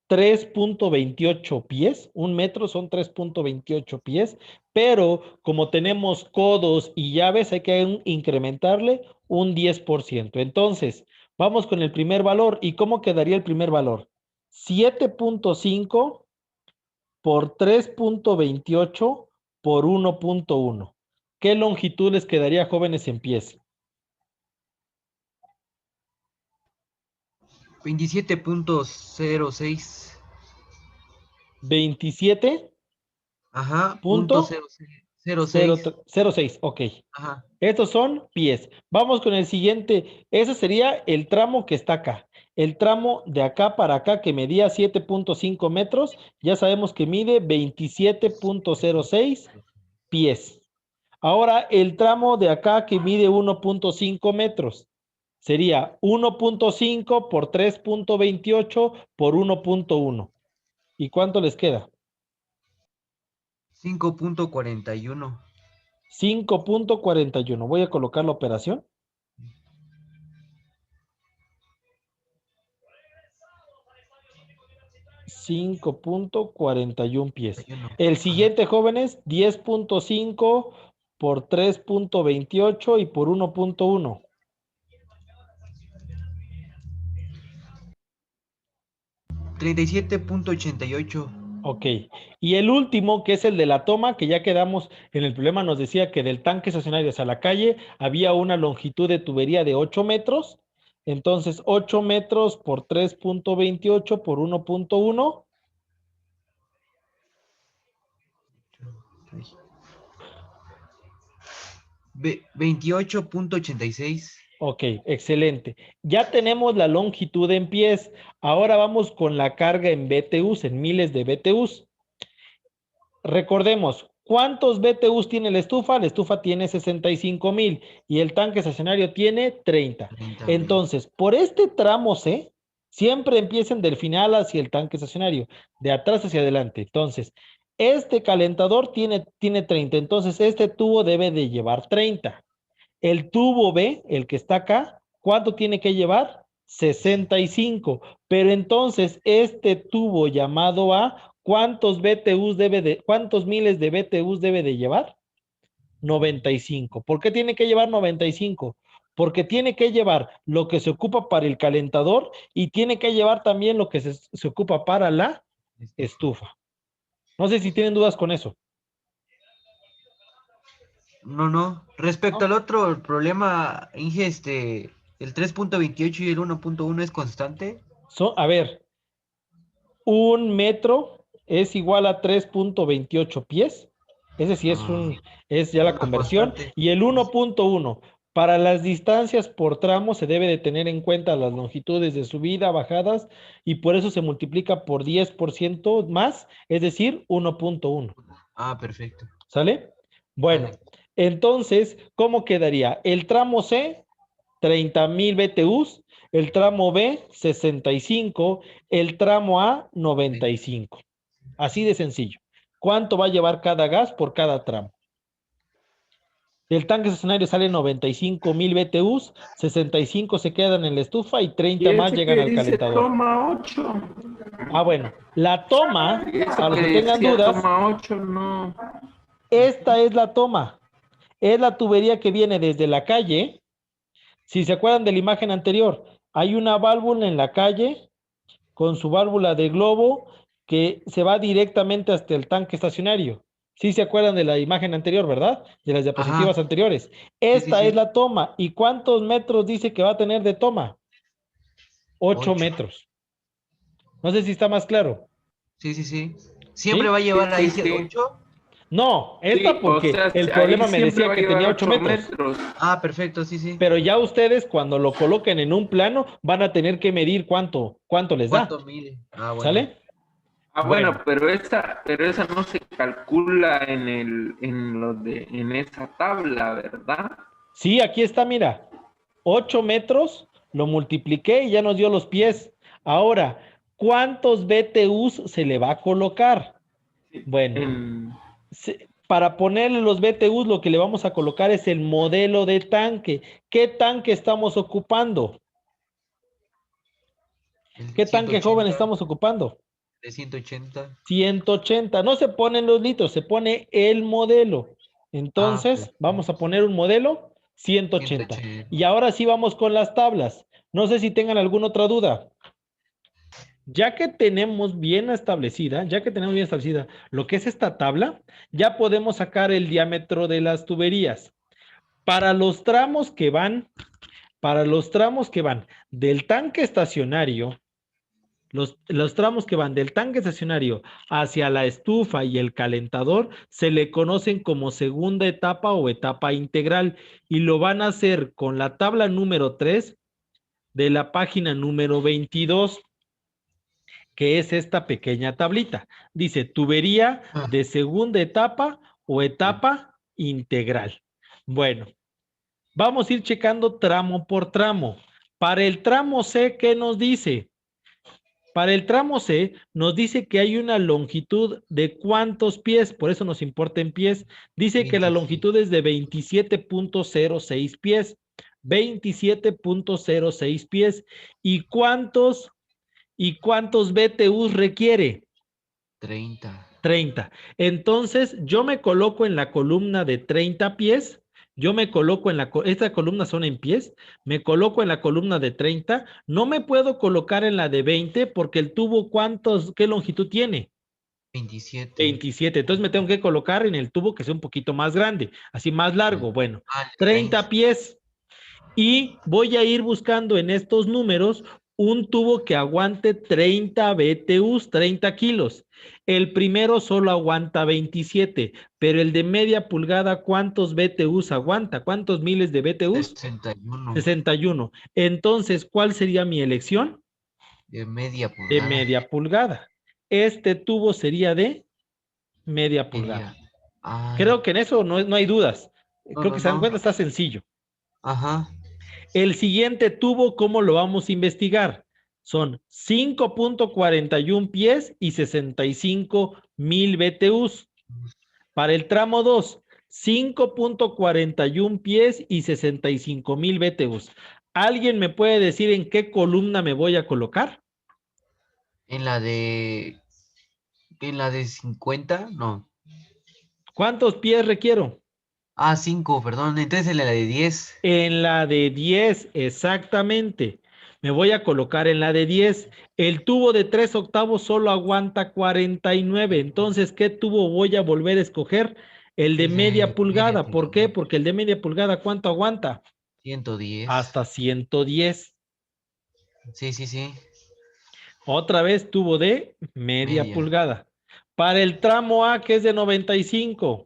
Speaker 1: 3,28 pies. Un metro son 3,28 pies, pero como tenemos codos y llaves, hay que incrementarle un 10%. Entonces, vamos con el primer valor. ¿Y cómo quedaría el primer valor? 7,5 por 3,28 por 1,1. ¿Qué longitud les quedaría, jóvenes, en pies?
Speaker 2: 27.06.
Speaker 1: 27.
Speaker 2: Ajá.
Speaker 1: Punto
Speaker 2: 06.
Speaker 1: 06, ok.
Speaker 2: Ajá.
Speaker 1: Estos son pies. Vamos con el siguiente. Ese sería el tramo que está acá. El tramo de acá para acá que medía 7,5 metros, ya sabemos que mide 27,06 pies. Ahora el tramo de acá que mide 1,5 metros. Sería 1,5 por 3,28 por 1,1. ¿Y cuánto les queda?
Speaker 2: 5.41.
Speaker 1: 5,41. Voy a colocar la operación. 5,41 pies. El siguiente, jóvenes, 10,5 por 3.28 y por 1.1.
Speaker 2: $37.88.
Speaker 1: Ok. Y el último, que es el de la toma, que ya quedamos en el problema, nos decía que del tanque estacionario hacia la calle había una longitud de tubería de 8 metros. Entonces, 8 metros por 3.28 por 1.1.
Speaker 2: 28.86.
Speaker 1: Ok, excelente. Ya tenemos la longitud en pies. Ahora vamos con la carga en BTUs, en miles de BTUs. Recordemos, ¿cuántos BTUs tiene la estufa? La estufa tiene 65,000 y el tanque estacionario tiene 30.
Speaker 2: 30.000.
Speaker 1: Entonces, por este tramo C, siempre empiecen del final hacia el tanque estacionario, de atrás hacia adelante. Entonces, este calentador tiene 30, entonces este tubo debe de llevar 30. El tubo B, el que está acá, ¿cuánto tiene que llevar? 65. Pero entonces, este tubo llamado A, ¿cuántos miles de BTUs debe de llevar? 95. ¿Por qué tiene que llevar 95? Porque tiene que llevar lo que se ocupa para el calentador y tiene que llevar también lo que se ocupa para la estufa. No sé si tienen dudas con eso.
Speaker 2: No. Respecto
Speaker 1: ¿No?
Speaker 2: al otro, el problema, Inge, el 3.28 y el 1.1 es constante.
Speaker 1: A ver, un metro es igual a 3.28 pies. Ese sí es ya la
Speaker 2: Una
Speaker 1: conversión.
Speaker 2: constante.
Speaker 1: Y el 1.1, para las distancias por tramo se debe de tener en cuenta las longitudes de subida, bajadas, y por eso se multiplica por 10% más, es decir, 1.1.
Speaker 2: Ah, perfecto.
Speaker 1: ¿Sale? Bueno,
Speaker 2: Sale.
Speaker 1: entonces, ¿cómo quedaría? El tramo C, 30,000 BTUs, el tramo B, 65, el tramo A, 95. Así de sencillo. ¿Cuánto va a llevar cada gas por cada tramo? Del tanque estacionario sale 95,000 BTUs, 65 se quedan en la estufa y 30
Speaker 3: Y
Speaker 1: más
Speaker 3: ese
Speaker 1: llegan
Speaker 3: que
Speaker 1: al
Speaker 3: dice
Speaker 1: calentador.
Speaker 3: toma 8.
Speaker 1: Ah, bueno, la toma,
Speaker 3: Y eso
Speaker 1: para los
Speaker 3: que
Speaker 1: que tengan
Speaker 3: decía
Speaker 1: dudas,
Speaker 3: toma 8, no.
Speaker 1: esta es la toma. Es la tubería que viene desde la calle. Si se acuerdan de la imagen anterior, hay una válvula en la calle con su válvula de globo que se va directamente hasta el tanque estacionario. Sí se acuerdan de la imagen anterior, ¿verdad? De las diapositivas
Speaker 2: Ajá.
Speaker 1: anteriores.
Speaker 2: Sí.
Speaker 1: Esta es la toma. ¿Y cuántos metros dice que va a tener de toma? 8
Speaker 2: 8.
Speaker 1: metros. No sé si está más claro.
Speaker 2: Sí. Siempre va
Speaker 1: ¿Sí?
Speaker 2: a llevar ahí
Speaker 3: Sí.
Speaker 2: 8.
Speaker 1: No, esta
Speaker 3: Sí, o
Speaker 1: porque
Speaker 3: sea,
Speaker 1: el
Speaker 3: ahí
Speaker 1: problema me
Speaker 3: siempre
Speaker 1: decía
Speaker 3: va a
Speaker 1: que
Speaker 3: llevar
Speaker 1: tenía 8
Speaker 3: 8
Speaker 1: metros.
Speaker 3: metros.
Speaker 2: Ah, perfecto, sí.
Speaker 1: Pero ya ustedes cuando lo coloquen en un plano van a tener que medir cuánto les da.
Speaker 2: ¿Cuánto mide? Ah, bueno.
Speaker 1: ¿Sale?
Speaker 3: Ah,
Speaker 1: Bueno,
Speaker 3: bueno, pero esa no se calcula en esa tabla, ¿verdad?
Speaker 1: sí, aquí está, mira. 8 metros, lo multipliqué y ya nos dio los pies. Ahora, ¿cuántos BTUs se le va a colocar? Bueno,
Speaker 3: En,
Speaker 1: para ponerle los BTUs lo que le vamos a colocar es el modelo de tanque. ¿Qué tanque estamos ocupando?
Speaker 2: El
Speaker 1: ¿Qué tanque joven
Speaker 2: 180.
Speaker 1: estamos ocupando?
Speaker 2: De 180.
Speaker 1: 180. No se ponen los litros, se pone el modelo.
Speaker 2: Ah,
Speaker 1: Entonces, vamos a
Speaker 2: perfecto.
Speaker 1: poner un modelo 180.
Speaker 2: 180.
Speaker 1: Y ahora sí vamos con las tablas. No sé si tengan alguna otra duda. Ya que tenemos bien establecida lo que es esta tabla, ya podemos sacar el diámetro de las tuberías. Para los tramos que van del tanque estacionario, los tramos que van del tanque estacionario hacia la estufa y el calentador se le conocen como segunda etapa o etapa integral y lo van a hacer con la tabla número 3 de la página número 22, que es esta pequeña tablita. Dice tubería de segunda etapa o etapa integral. Bueno, vamos a ir checando tramo por tramo. Para el tramo C, ¿qué nos dice? Para el tramo C nos dice que hay una longitud de ¿cuántos pies? Por eso nos importa en pies. Dice que la
Speaker 2: 27.
Speaker 1: longitud es de 27.06 pies. 27.06 pies. ¿Y cuántos BTUs requiere?
Speaker 2: 30.
Speaker 1: 30. Entonces, yo me coloco en la columna de 30 pies. Yo me coloco en estas columnas son en pies. Me coloco en la columna de 30. No me puedo colocar en la de 20 porque el tubo, ¿qué longitud tiene?
Speaker 2: 27.
Speaker 1: 27. Entonces me tengo que colocar en el tubo que sea un poquito más grande, así más largo. Bueno,
Speaker 2: Ah,
Speaker 1: 30 pies. Y voy a ir buscando en estos números un tubo que aguante 30 BTUs, 30 kilos. El primero solo aguanta 27, pero el de media pulgada, ¿cuántos BTUs aguanta? ¿Cuántos miles de BTUs?
Speaker 2: 61.
Speaker 1: 61. Entonces, ¿cuál sería mi elección?
Speaker 2: De media
Speaker 1: De
Speaker 2: pulgada.
Speaker 1: media pulgada. Este tubo sería de media pulgada.
Speaker 2: Ah,
Speaker 1: Creo que en eso no hay dudas.
Speaker 2: no,
Speaker 1: Creo
Speaker 2: no,
Speaker 1: que se dan
Speaker 2: no.
Speaker 1: cuenta, está sencillo.
Speaker 2: Ajá.
Speaker 1: El siguiente tubo, ¿cómo lo vamos a investigar? Son 5.41 pies y 65,000 BTUs. Para el tramo 2, 5.41 pies y 65,000 BTUs. ¿Alguien me puede decir en qué columna me voy a colocar?
Speaker 2: En la de 50, no.
Speaker 1: ¿Cuántos pies requiero?
Speaker 2: Ah, 5, perdón. Entonces en la de 10.
Speaker 1: En la de 10, exactamente. Me voy a colocar en la de 10. El tubo de 3 octavos solo aguanta 49. Entonces, ¿qué tubo voy a volver a escoger? El de media pulgada. ¿Por qué? Porque el de media pulgada, ¿cuánto aguanta?
Speaker 2: 110.
Speaker 1: Hasta 110.
Speaker 2: Sí, sí, sí.
Speaker 1: Otra vez tubo de media pulgada. Para el tramo A, que es de 95.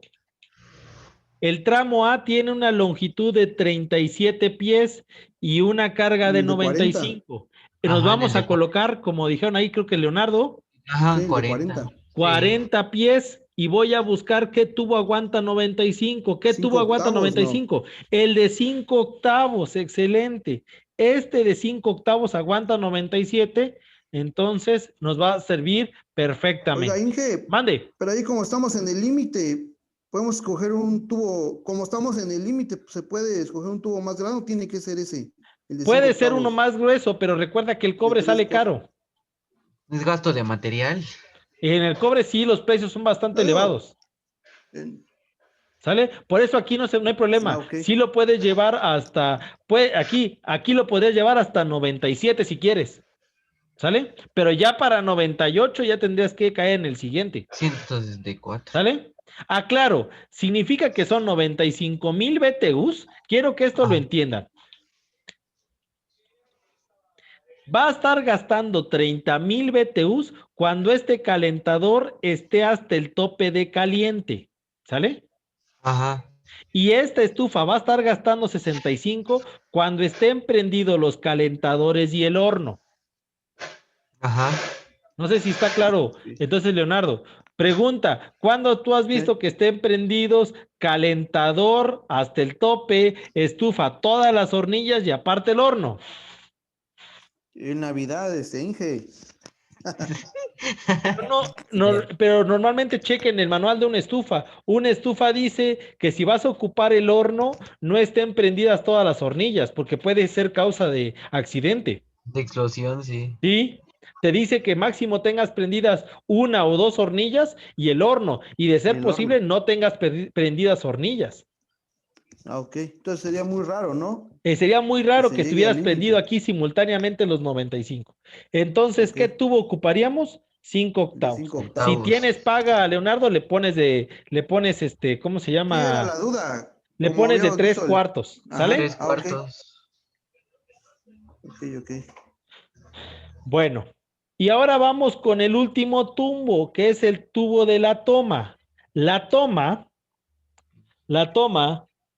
Speaker 1: El tramo A tiene una longitud de 37 pies y una carga de
Speaker 5: El de
Speaker 1: 95. Nos
Speaker 2: Ajá,
Speaker 1: vamos a colocar, como dijeron ahí, creo que Leonardo,
Speaker 2: Ajá,
Speaker 5: Sí, el de
Speaker 2: 40.
Speaker 5: 40.
Speaker 1: 40 pies y voy a buscar qué tubo aguanta 95. ¿Qué
Speaker 5: 5
Speaker 1: tubo aguanta
Speaker 5: octavos,
Speaker 1: 95? El de 5 octavos, excelente. Este de 5 octavos aguanta 97, entonces nos va a servir
Speaker 5: Oiga,
Speaker 1: perfectamente.
Speaker 5: Inge,
Speaker 1: Mande.
Speaker 5: pero ahí como estamos en el límite, podemos escoger un tubo, como estamos en el límite, pues, se puede escoger un tubo más grande, o tiene que ser ese, el de 5
Speaker 1: Puede ser uno
Speaker 5: octavos,
Speaker 1: más grueso, pero recuerda que el
Speaker 5: de
Speaker 1: cobre
Speaker 5: 3
Speaker 1: sale
Speaker 5: por...
Speaker 1: caro.
Speaker 2: Es gasto de material.
Speaker 1: En el cobre sí, los precios son bastante
Speaker 5: No, no,
Speaker 1: elevados. ¿Sale? Por eso aquí no hay problema.
Speaker 5: ok.
Speaker 1: Sí lo puedes llevar hasta, aquí lo podrías llevar hasta 97 si quieres. ¿Sale? Pero ya para 98 ya tendrías que caer en el siguiente.
Speaker 2: 164.
Speaker 1: ¿Sale? Aclaro, significa que son 95,000 BTUs. Quiero que esto lo entiendan. Va a estar gastando 30,000 BTUs cuando este calentador esté hasta el tope de caliente. ¿Sale?
Speaker 2: Ajá.
Speaker 1: Y esta estufa va a estar gastando 65 cuando estén prendidos los calentadores y el horno.
Speaker 2: Ajá.
Speaker 1: No sé si está claro. Entonces, Leonardo, pregunta, ¿cuándo tú has visto que estén prendidos calentador hasta el tope, estufa, todas las hornillas y aparte el horno?
Speaker 5: En Navidad, Inge.
Speaker 1: Pero normalmente chequen el manual de una estufa. Una estufa dice que si vas a ocupar el horno, no estén prendidas todas las hornillas, porque puede ser causa de accidente.
Speaker 2: De explosión, sí.
Speaker 1: ¿Sí? Te dice que máximo tengas prendidas 1 o 2 hornillas y el horno, y de ser
Speaker 5: El
Speaker 1: posible
Speaker 5: horno.
Speaker 1: no tengas prendidas hornillas.
Speaker 5: Ah, ok. Entonces sería muy raro, ¿no?
Speaker 1: Sería muy raro
Speaker 5: se
Speaker 1: que
Speaker 5: llegue al
Speaker 1: estuvieras prendido
Speaker 5: límite.
Speaker 1: aquí simultáneamente los 95. Entonces,
Speaker 5: Ok.
Speaker 1: ¿qué tubo ocuparíamos? 5
Speaker 5: De
Speaker 1: octavos.
Speaker 5: 5
Speaker 1: Si
Speaker 5: octavos.
Speaker 1: tienes paga, Leonardo, le pones ¿cómo se
Speaker 5: Sí, era
Speaker 1: llama?
Speaker 5: la duda.
Speaker 1: Le
Speaker 5: Como
Speaker 1: pones de
Speaker 5: habíamos
Speaker 1: 3
Speaker 5: visto
Speaker 1: cuartos,
Speaker 5: Ajá.
Speaker 1: ¿sale?
Speaker 2: 3
Speaker 5: Ah, ok.
Speaker 2: cuartos.
Speaker 5: Ok.
Speaker 1: Bueno, y ahora vamos con el último tubo, que es el tubo de la toma. La toma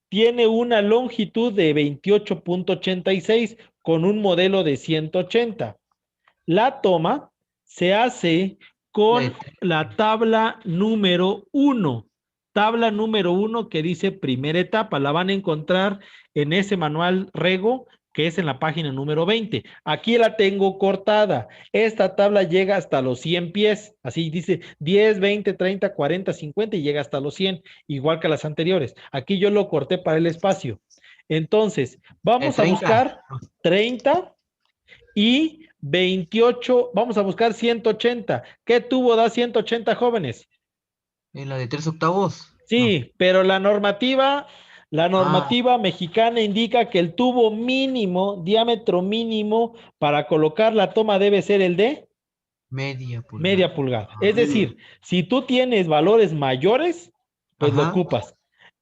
Speaker 1: tiene una longitud de 28.86 con un modelo de 180. La toma se hace con la tabla número 1. Tabla número 1 que dice primera etapa. La van a encontrar en ese manual Rego, que es en la página número 20. Aquí la tengo cortada. Esta tabla llega hasta los 100 pies. Así dice 10, 20, 30, 40, 50 y llega hasta los 100, igual que las anteriores. Aquí yo lo corté para el espacio. Entonces, vamos a buscar 30 y 28, vamos a buscar 180. ¿Qué tubo da 180, jóvenes?
Speaker 2: En la de 3 octavos.
Speaker 1: Sí, pero la normativa mexicana indica que el tubo mínimo, diámetro mínimo para colocar la toma debe ser el de
Speaker 2: Media pulgada.
Speaker 1: media pulgada. Es
Speaker 5: media.
Speaker 1: decir, si tú tienes valores mayores, pues lo
Speaker 2: Ajá.
Speaker 1: ocupas.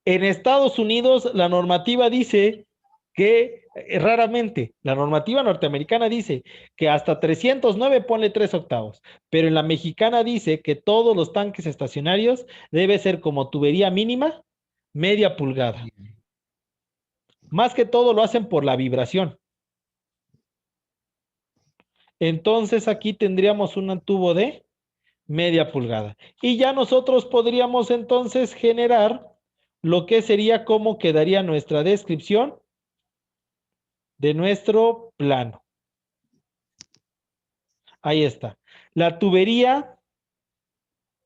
Speaker 1: En Estados Unidos, la normativa dice que raramente, la normativa norteamericana dice que hasta 309 ponle 3 octavos, pero en la mexicana dice que todos los tanques estacionarios debe ser como tubería mínima, media pulgada. Más que todo lo hacen por la vibración. Entonces aquí tendríamos un tubo de media pulgada. Y ya nosotros podríamos entonces generar lo que sería cómo quedaría nuestra descripción de nuestro plano. Ahí está. La tubería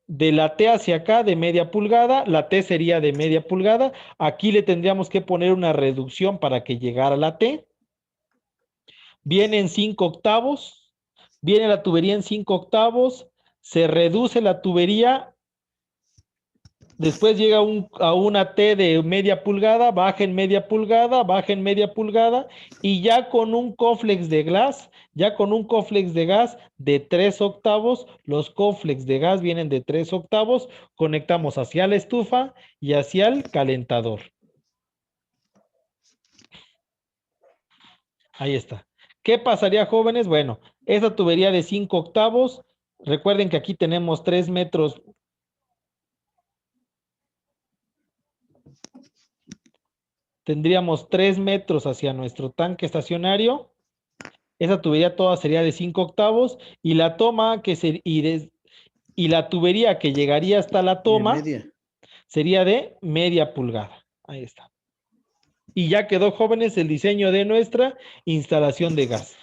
Speaker 1: de la T hacia acá de media pulgada, la T sería de media pulgada. Aquí le tendríamos que poner una reducción para que llegara a la T. Viene en 5 octavos. Viene la tubería en 5 octavos. Se reduce la tubería. Después llega a una T de media pulgada, baja en media pulgada, baja en media pulgada, y ya con un coflex de gas, de 3 octavos, los coflex de gas vienen de 3 octavos, conectamos hacia la estufa y hacia el calentador. Ahí está. ¿Qué pasaría, jóvenes? Bueno, esa tubería de 5 octavos, recuerden que aquí tenemos 3 metros. Tendríamos 3 metros hacia nuestro tanque estacionario. Esa tubería toda sería de 5 octavos y la toma y la tubería que llegaría hasta la toma
Speaker 5: media.
Speaker 1: sería de media pulgada. Ahí está. Y ya quedó, jóvenes, el diseño de nuestra instalación de gas.